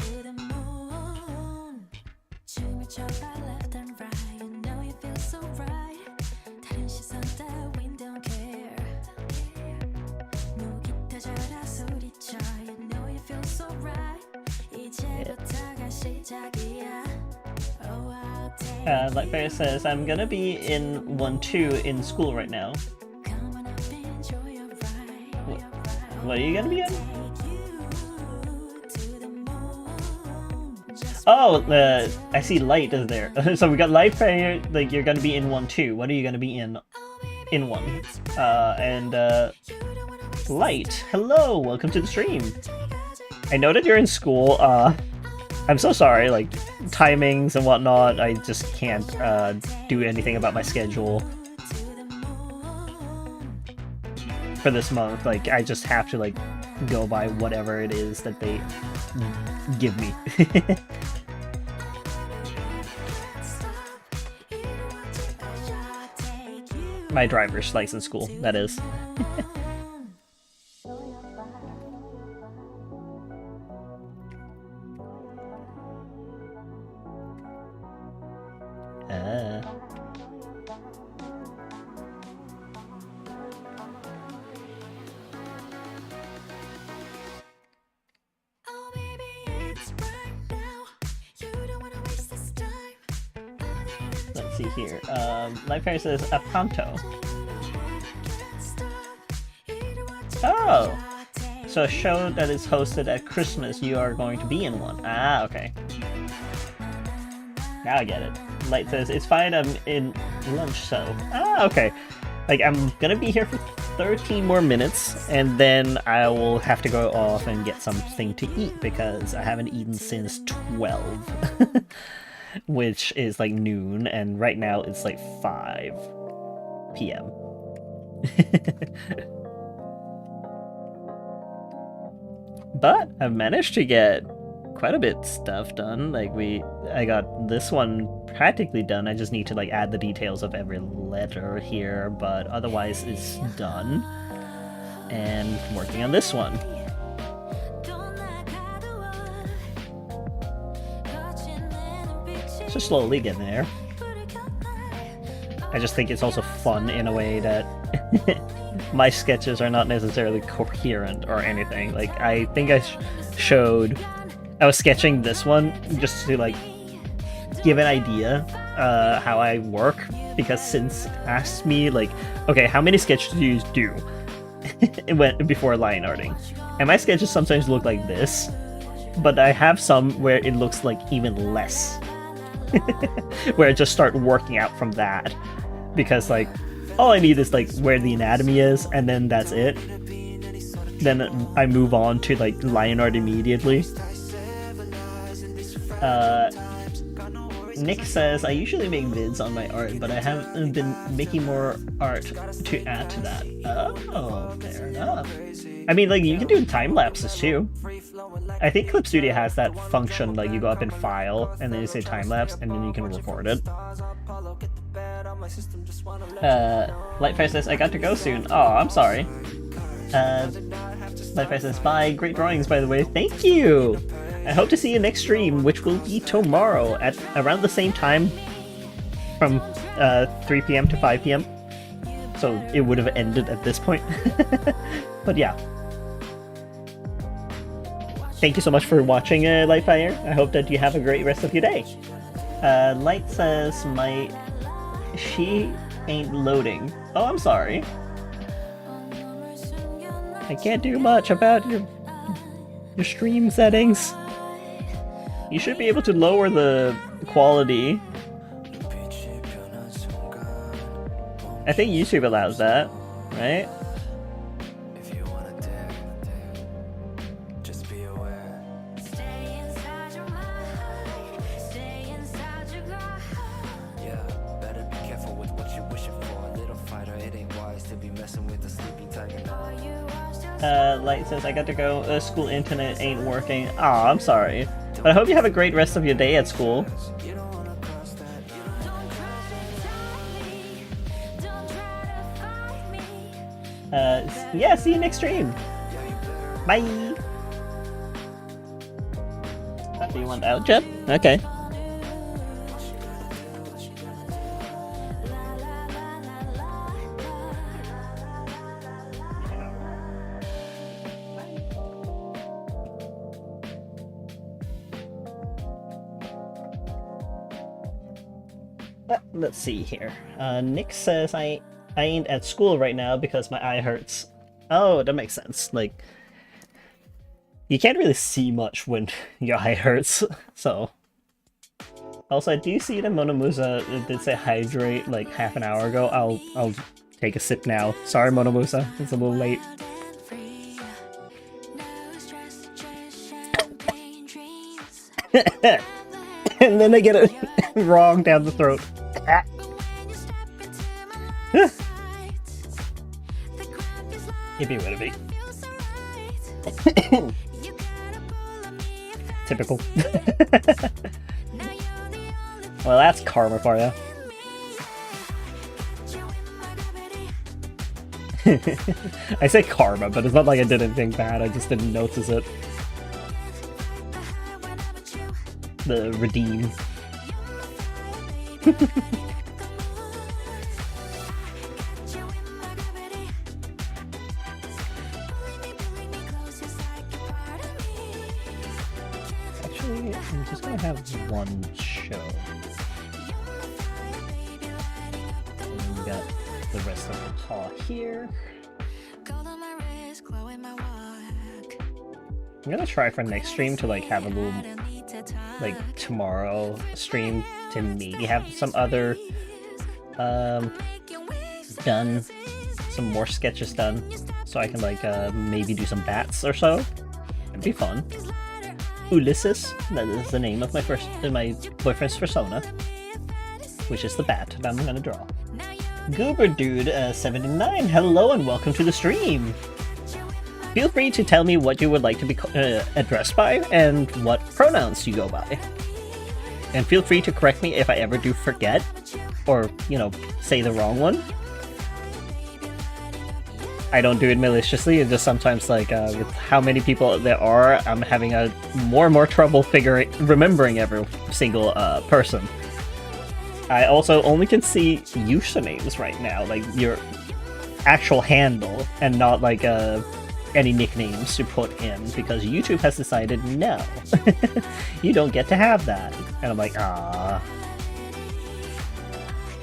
Lightfire says, I'm gonna be in 1-2 in school right now. What are you gonna be in? Oh, I see Light is there. So we got Lightfire, like you're gonna be in 1-2. What are you gonna be in 1? Light, hello, welcome to the stream. I know that you're in school. I'm so sorry, like, timings and whatnot, I just can't do anything about my schedule for this month. Like, I just have to, like, go by whatever it is that they give me. My driver's license school, that is. Let's see here. Lightfire says Apanto. Oh! So a show that is hosted at Christmas, you are going to be in one. Ah, okay. Now I get it. Light says, it's fine, I'm in lunch, so... Ah, okay. Like, I'm gonna be here for 13 more minutes, and then I will have to go off and get something to eat, because I haven't eaten since 12. Which is like noon, and right now it's like 5 p.m. But I've managed to get quite a bit stuff done. Like I got this one practically done. I just need to like add the details of every letter here, but otherwise it's done. And working on this one. Just slowly getting there. I just think it's also fun in a way that my sketches are not necessarily coherent or anything. Like, I think I showed... I was sketching this one just to, like, give an idea how I work, because Since asked me, like, okay, how many sketches do you do before line arting? And my sketches sometimes look like this, but I have some where it looks like even less. Where I just start working out from that, because like all I need is like where the anatomy is, and then that's it. Then I move on to like line art immediately. Nick says, I usually make vids on my art, but I haven't been making more art to add to that. Oh, fair enough. I mean, like, you can do time lapses too. I think Clip Studio has that function, like you go up in File, and then you say time lapse, and then you can record it. Lightfire says, I got to go soon. Oh, I'm sorry. Lightfire says, bye. Great drawings, by the way. Thank you! I hope to see you next stream, which will be tomorrow at around the same time, from 3 p.m. to 5 p.m. So it would have ended at this point. But yeah. Thank you so much for watching, Lightfire. I hope that you have a great rest of your day. Light says, she ain't loading. Oh, I'm sorry. I can't do much about your stream settings. You should be able to lower the quality. I think YouTube allows that, right? Light says, I got to go. School internet ain't working. Aw, I'm sorry. But I hope you have a great rest of your day at school. Yeah, see you next stream. Bye. Do you want out, Jeb? Okay. Let's see here. Nick says I ain't at school right now because my eye hurts. Oh, that makes sense. Like, you can't really see much when your eye hurts, so. Also, I do see that Monomusa did say hydrate like half an hour ago. I'll take a sip now. Sorry, Monomusa, it's a little late. And then I get it wrong down the throat. Yippee Witteby. Typical. Well, that's karma for you. I say karma, but it's not like I did anything bad, I just didn't notice it. The redeem. Actually, I'm just gonna have one show. And we got the rest of the paw here. I'm gonna try for next stream to like have a little like tomorrow stream to maybe have some other done, some more sketches done, so I can like maybe do some bats or so. It'd be fun. Ulysses, that is the name of my boyfriend's persona, which is the bat that I'm gonna draw. Goober Dude 79, hello and welcome to the stream. Feel free to tell me what you would like to be addressed by and what pronouns you go by. And feel free to correct me if I ever do forget or, you know, say the wrong one. I don't do it maliciously, it's just sometimes like with how many people there are, I'm having a more and more trouble remembering every single person. I also only can see usernames right now, like your actual handle, and not like any nicknames to put in, because YouTube has decided no, you don't get to have that. And I'm like, ah.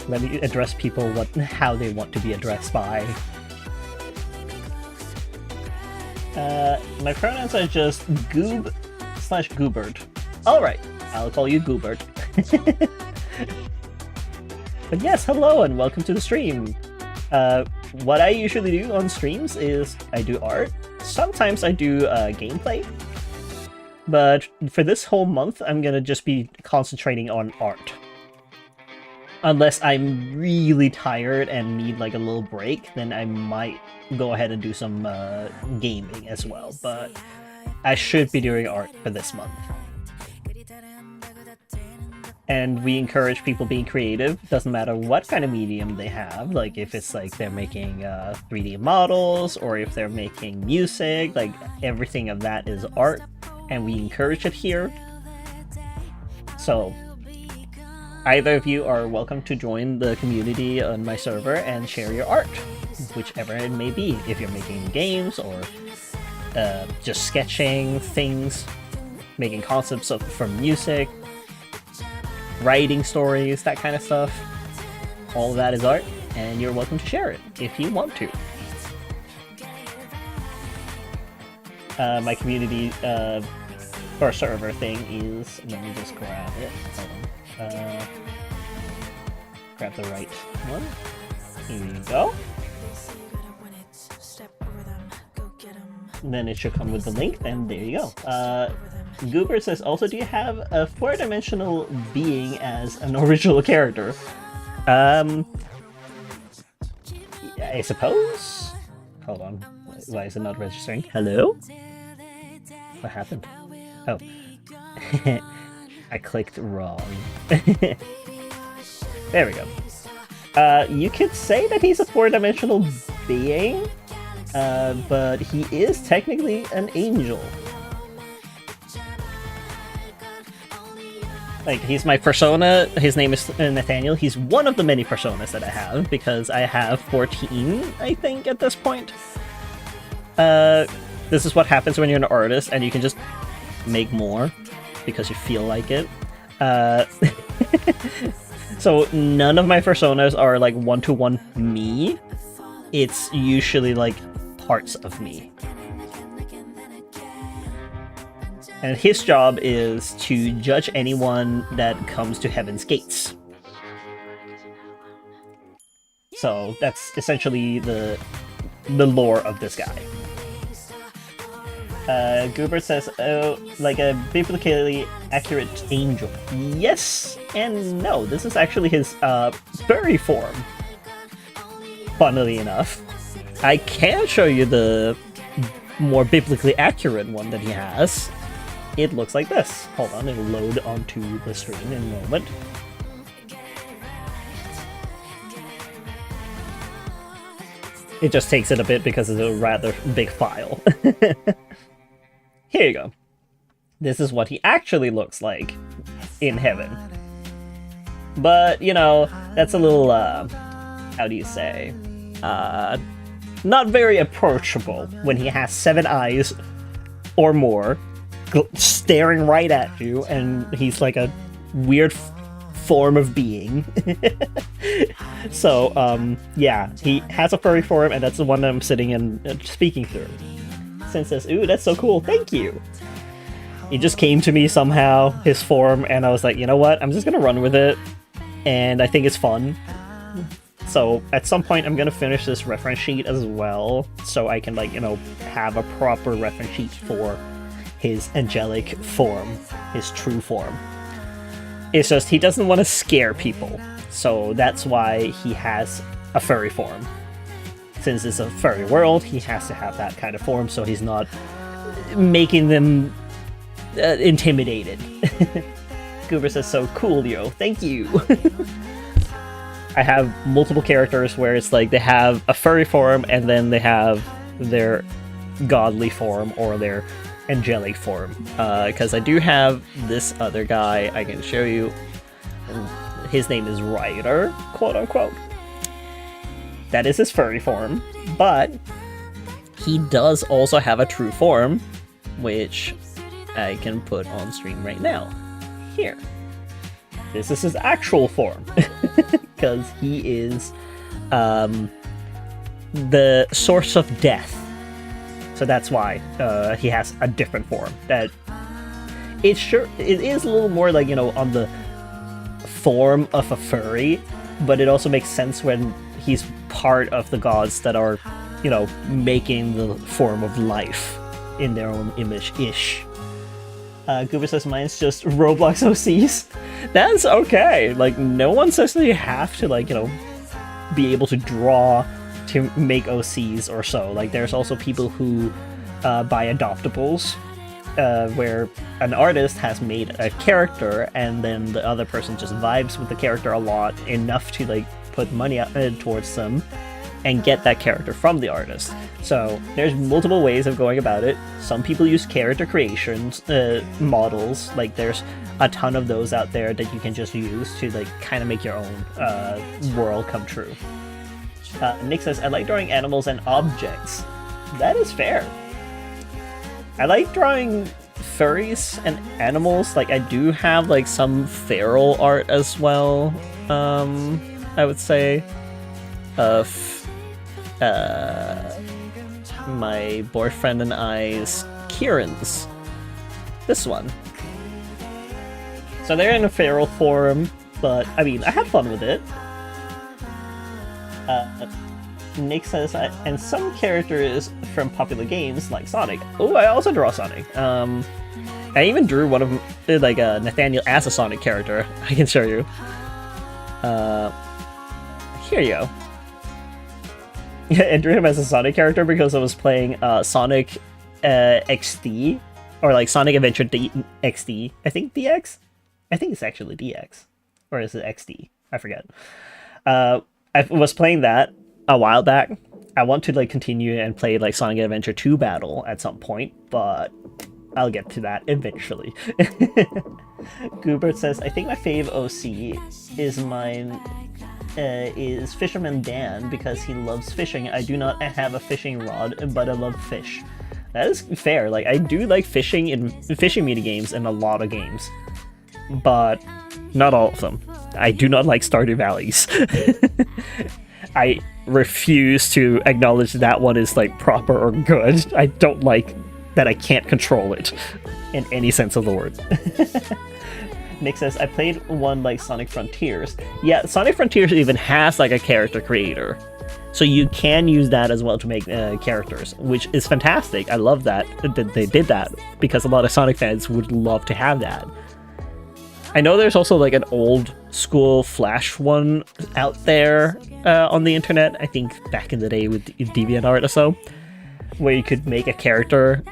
Let me address people how they want to be addressed by. My pronouns are just goob/goobert. Alright, I'll call you Goobert. But yes, hello and welcome to the stream. What I usually do on streams is I do art. Sometimes I do gameplay. But for this whole month, I'm gonna just be concentrating on art. Unless I'm really tired and need like a little break, then I might go ahead and do some gaming as well. But I should be doing art for this month. And we encourage people being creative. Doesn't matter what kind of medium they have. Like if it's like they're making 3D models, or if they're making music, like everything of that is art, and we encourage it here. So either of you are welcome to join the community on my server and share your art, whichever it may be. If you're making games or just sketching things, making concepts for music, writing stories, that kind of stuff. All of that is art, and you're welcome to share it if you want to. My community for server thing is, let me just grab it. Hold on. Grab the right one. Here you go. And then it should come with the link, and there you go. Goober says, also, do you have a 4-dimensional being as an original character? I suppose. Hold on. Why is it not registering? Hello? What happened? Oh. I clicked wrong. There we go. You could say that he's a four-dimensional being, but he is technically an angel. Like, he's my persona, his name is Nathaniel, he's one of the many personas that I have, because I have 14, I think, at this point. This is what happens when you're an artist, and you can just make more, because you feel like it. So none of my personas are, like, one-to-one me. It's usually, like, parts of me. And his job is to judge anyone that comes to Heaven's Gates. So that's essentially the lore of this guy. Goober says, oh, like a biblically accurate angel. Yes and no. This is actually his furry form. Funnily enough. I can show you the more biblically accurate one that he has. It looks like this. Hold on, it'll load onto the screen in a moment. It just takes it a bit because it's a rather big file. Here you go. This is what he actually looks like in heaven. But, you know, that's a little, how do you say? Not very approachable when he has 7 eyes or more staring right at you, and he's like a weird form of being. So, yeah, he has a furry form, and that's the one that I'm sitting and speaking through. Sin says, ooh, that's so cool, thank you! He just came to me somehow, his form, and I was like, you know what, I'm just gonna run with it, and I think it's fun. So, at some point, I'm gonna finish this reference sheet as well, so I can, like, you know, have a proper reference sheet for his angelic form, his true form. It's just he doesn't want to scare people, so that's why he has a furry form. Since it's a furry world, he has to have that kind of form, so he's not making them intimidated. Goober says, so cool, yo. Thank you. I have multiple characters where it's like they have a furry form and then they have their godly form or their angelic form, because I do have this other guy I can show you. His name is Ryder, quote unquote. That is his furry form, but he does also have a true form, which I can put on screen right now. Here. This is his actual form, because he is the source of death. So that's why he has a different form. That it is a little more like, you know, on the form of a furry, but it also makes sense when he's part of the gods that are, you know, making the form of life in their own image-ish. Goober says mine's just Roblox OCs. That's okay. Like, no one says that you have to, like, you know, be able to draw to make OCs or so. Like, there's also people who buy adoptables, where an artist has made a character and then the other person just vibes with the character a lot, enough to, like, put money towards them and get that character from the artist. So there's multiple ways of going about it. Some people use character creations models. Like, there's a ton of those out there that you can just use to, like, kind of make your own world come true. Nick says, I like drawing animals and objects. That is fair. I like drawing furries and animals. Like, I do have, like, some feral art as well, I would say, of my boyfriend and I's Kieran's. This one. So they're in a feral form, but, I mean, I had fun with it. Nick says, and some characters from popular games like Sonic. Oh, I also draw Sonic. I even drew one of, like, Nathaniel as a Sonic character. I can show you. Here you go. enter him as a Sonic character because I was playing Sonic XD, or like Sonic Adventure XD. I think DX? I think it's actually DX. Or is it XD? I forget. I was playing that a while back. I want to like continue and play like Sonic Adventure 2 Battle at some point, but I'll get to that eventually. Goobert says, I think my fave OC is mine. Is Fisherman Dan because he loves fishing. I do not have a fishing rod, but I love fish. That is fair. Like, I do like fishing in fishing minigames in a lot of games, but not all of them. I do not like Stardew Valleys. I refuse to acknowledge that one is like proper or good. I don't like that I can't control it in any sense of the word. Nick says, I played one like Sonic Frontiers. Yeah, Sonic Frontiers even has like a character creator. So you can use that as well to make characters, which is fantastic. I love that they did that, because a lot of Sonic fans would love to have that. I know there's also like an old school Flash one out there on the internet, I think back in the day with DeviantArt or so, where you could make a character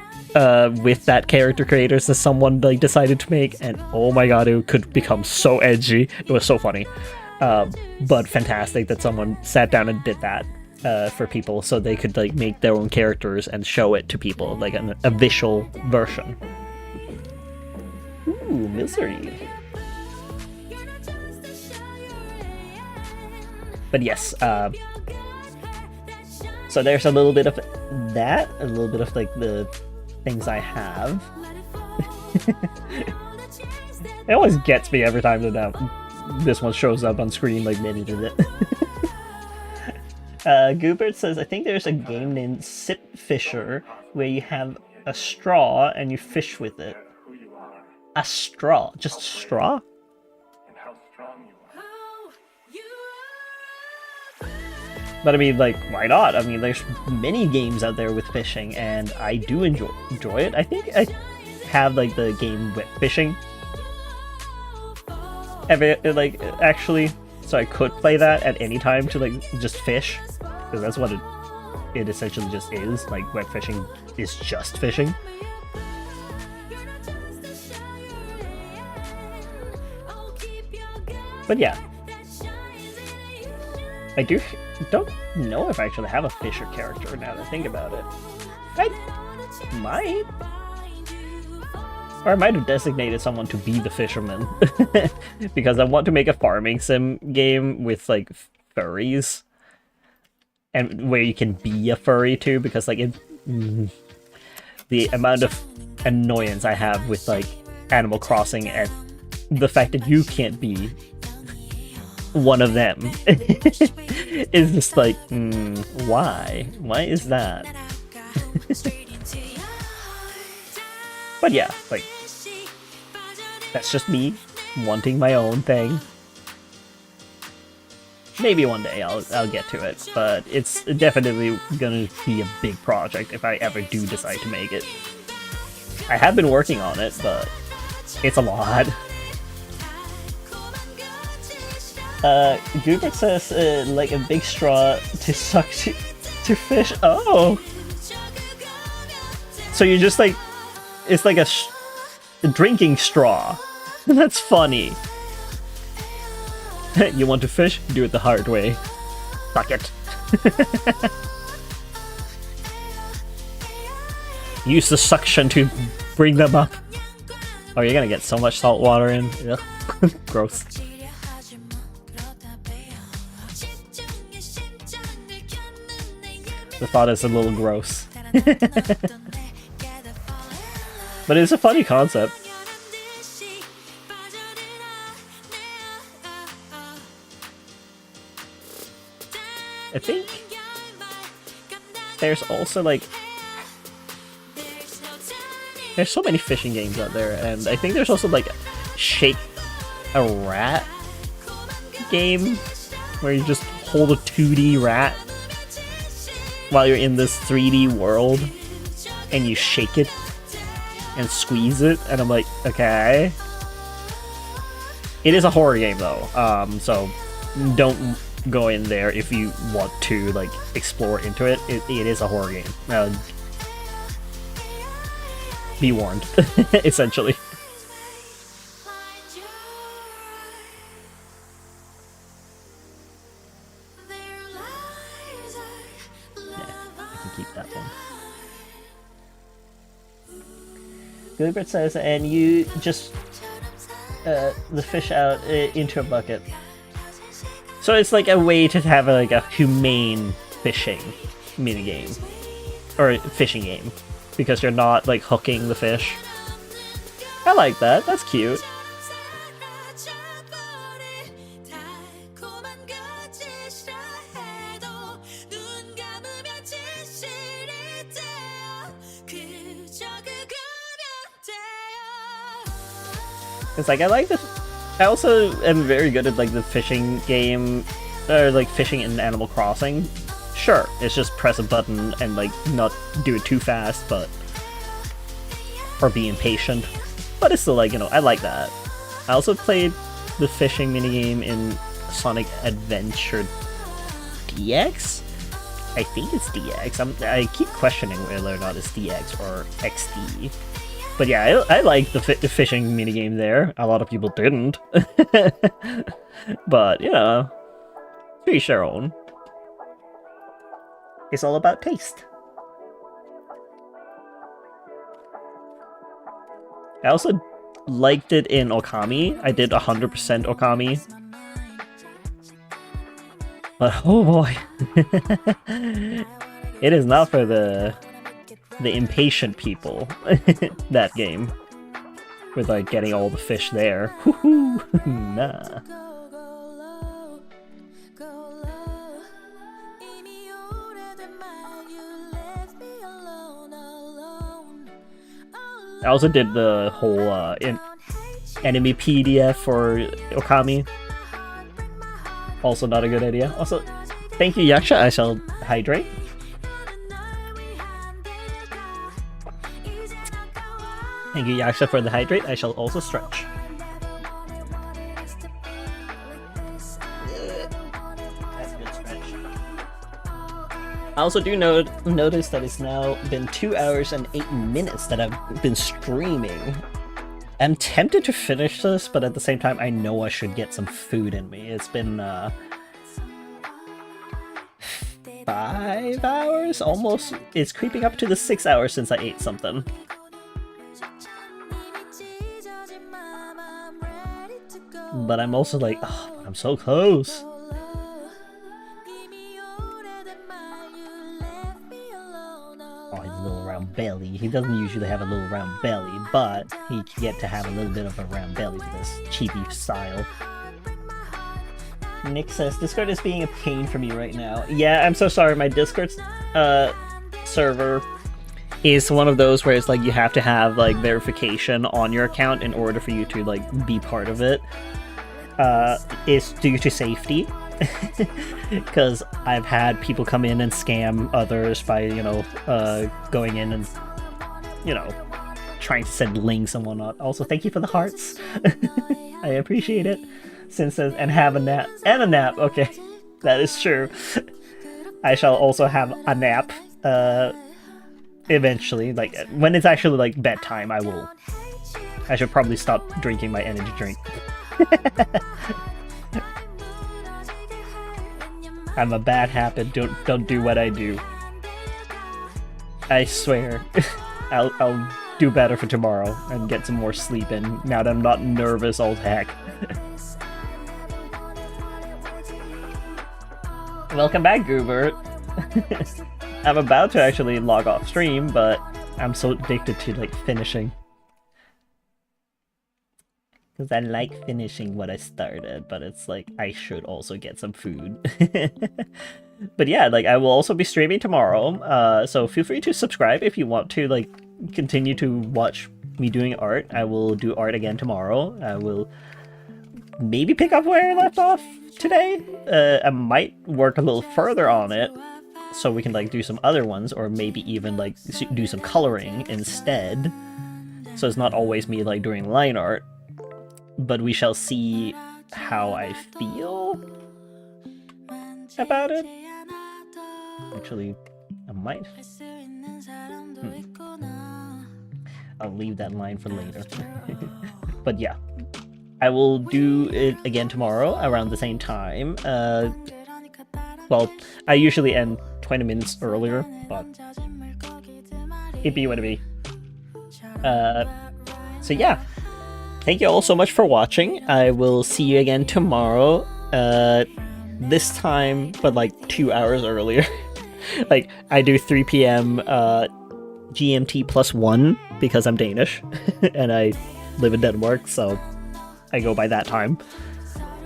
with that character creators that someone like decided to make, and oh my god, it could become so edgy. It was so funny, but fantastic that someone sat down and did that for people, so they could like make their own characters and show it to people, like a visual version. Ooh, misery. But yes, so there's a little bit of that, a little bit of like the things I have. It always gets me every time that this one shows up on screen, like many did it. Goobert says, I think there's a game named Sip Fisher where you have a straw and you fish with it. A straw? Just a straw? But I mean, like, why not? I mean, there's many games out there with fishing, and I do enjoy it. I think I have, like, the game Wet Fishing. Like, actually, so I could play that at any time to, like, just fish. Because that's what it essentially just is. Like, wet fishing is just fishing. But yeah. I don't know if I actually have a Fisher character now that I think about it. I might. Or I might have designated someone to be the fisherman. Because I want to make a farming sim game with, like, furries. And where you can be a furry too, because, like, the amount of annoyance I have with, like, Animal Crossing and the fact that you can't be one of them is just like, why? Why is that? But yeah, like, that's just me wanting my own thing. Maybe one day I'll get to it, but it's definitely gonna be a big project if I ever do decide to make it. I have been working on it, but it's a lot. Goobert says, like a big straw to suck to fish. Oh! So you're just like, it's like a drinking straw. That's funny. You want to fish? Do it the hard way. Suck it. Use the suction to bring them up. Oh, you're gonna get so much salt water in. Ugh. Gross. The thought is a little gross. But it's a funny concept. I think there's also, like, there's so many fishing games out there, and I think there's also, like, Shake a Rat game where you just hold a 2D rat while you're in this 3D world and you shake it and squeeze it, and I'm like, okay. It is a horror game though, so don't go in there if you want to like explore into it. It is a horror game. Be warned, essentially. find you. Their lies are love I can keep that one. Gilbert says, and you just the fish out into a bucket. So it's like a way to have like a humane fishing minigame. Or fishing game. Because you're not like hooking the fish. I like that, that's cute. 달콤한 거짓이라 해도 눈 감으면 진실이 돼요. 그저 그거면 돼요. It's like I like this. I also am very good at like the fishing game, or like fishing in Animal Crossing. Sure, it's just press a button and like not do it too fast, but or be impatient. But it's still like, you know, I like that. I also played the fishing minigame in Sonic Adventure DX? I think it's DX. I keep questioning whether or not it's DX or XD. But yeah, I like the fishing minigame there. A lot of people didn't. But, you know, to each their own. It's all about taste. I also liked it in Okami. I did 100% Okami. But oh boy. It is not for the impatient people, that game. With like getting all the fish there. Woohoo! Nah. I also did the whole enemy PDF for Okami. Also not a good idea. Also, thank you Yaksha, I shall hydrate. Thank you Yaksha for the hydrate, I shall also stretch. That's a good stretch. I also do notice that it's now been 2 hours and 8 minutes that I've been streaming. I'm tempted to finish this, but at the same time I know I should get some food in me. It's been 5 hours? Almost. It's creeping up to the 6 hours since I ate something. But I'm also like, oh, I'm so close. Oh, his little round belly. He doesn't usually have a little round belly, but he can get to have a little bit of a round belly for this chibi style. Nick says, Discord is being a pain for me right now. Yeah, I'm so sorry. My Discord server is one of those where it's like you have to have like verification on your account in order for you to like be part of it. It's due to safety. Because I've had people come in and scam others by, you know, going in and, you know, trying to send links and whatnot. Also, thank you for the hearts. I appreciate it. Since says, and have a nap. And a nap, okay. That is true. I shall also have a nap, eventually. Like, when it's actually, like, bedtime, I should probably stop drinking my energy drink. I'm a bad habit. Don't do what I do. I swear. I'll do better for tomorrow and get some more sleep in now that I'm not nervous all the heck. Welcome back, Goobert. I'm about to actually log off stream, but I'm so addicted to like finishing. Because I like finishing what I started, but it's like, I should also get some food. But yeah, like, I will also be streaming tomorrow, so feel free to subscribe if you want to, like, continue to watch me doing art. I will do art again tomorrow. I will maybe pick up where I left off today. I might work a little further on it, so we can, like, do some other ones, or maybe even, like, do some coloring instead. So it's not always me, like, doing line art. But we shall see how I feel. about it. Actually, I might. I'll leave that line for later. But yeah, I will do it again tomorrow around the same time. Well, I usually end 20 minutes earlier, but it be what it be. So yeah, thank you all so much for watching. I will see you again tomorrow. This time, but like 2 hours earlier. Like, I do 3 p.m. GMT +1 because I'm Danish and I live in Denmark, so I go by that time.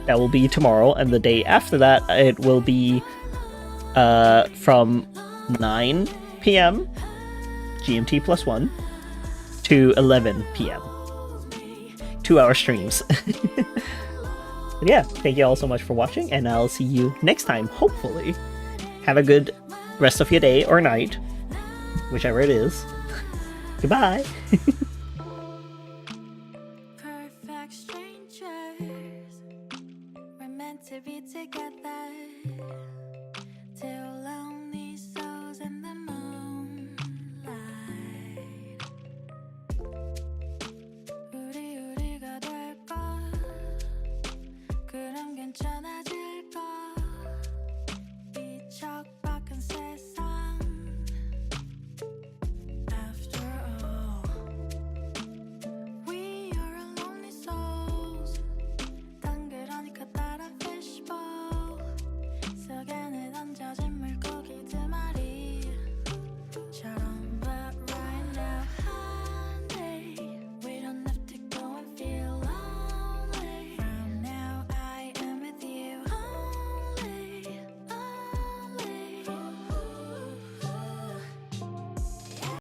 That will be tomorrow, and the day after that it will be from 9 p.m. GMT +1 to 11 p.m. 2-hour streams. But yeah, thank you all so much for watching, and I'll see you next time, hopefully. Have a good rest of your day or night, whichever it is. Goodbye!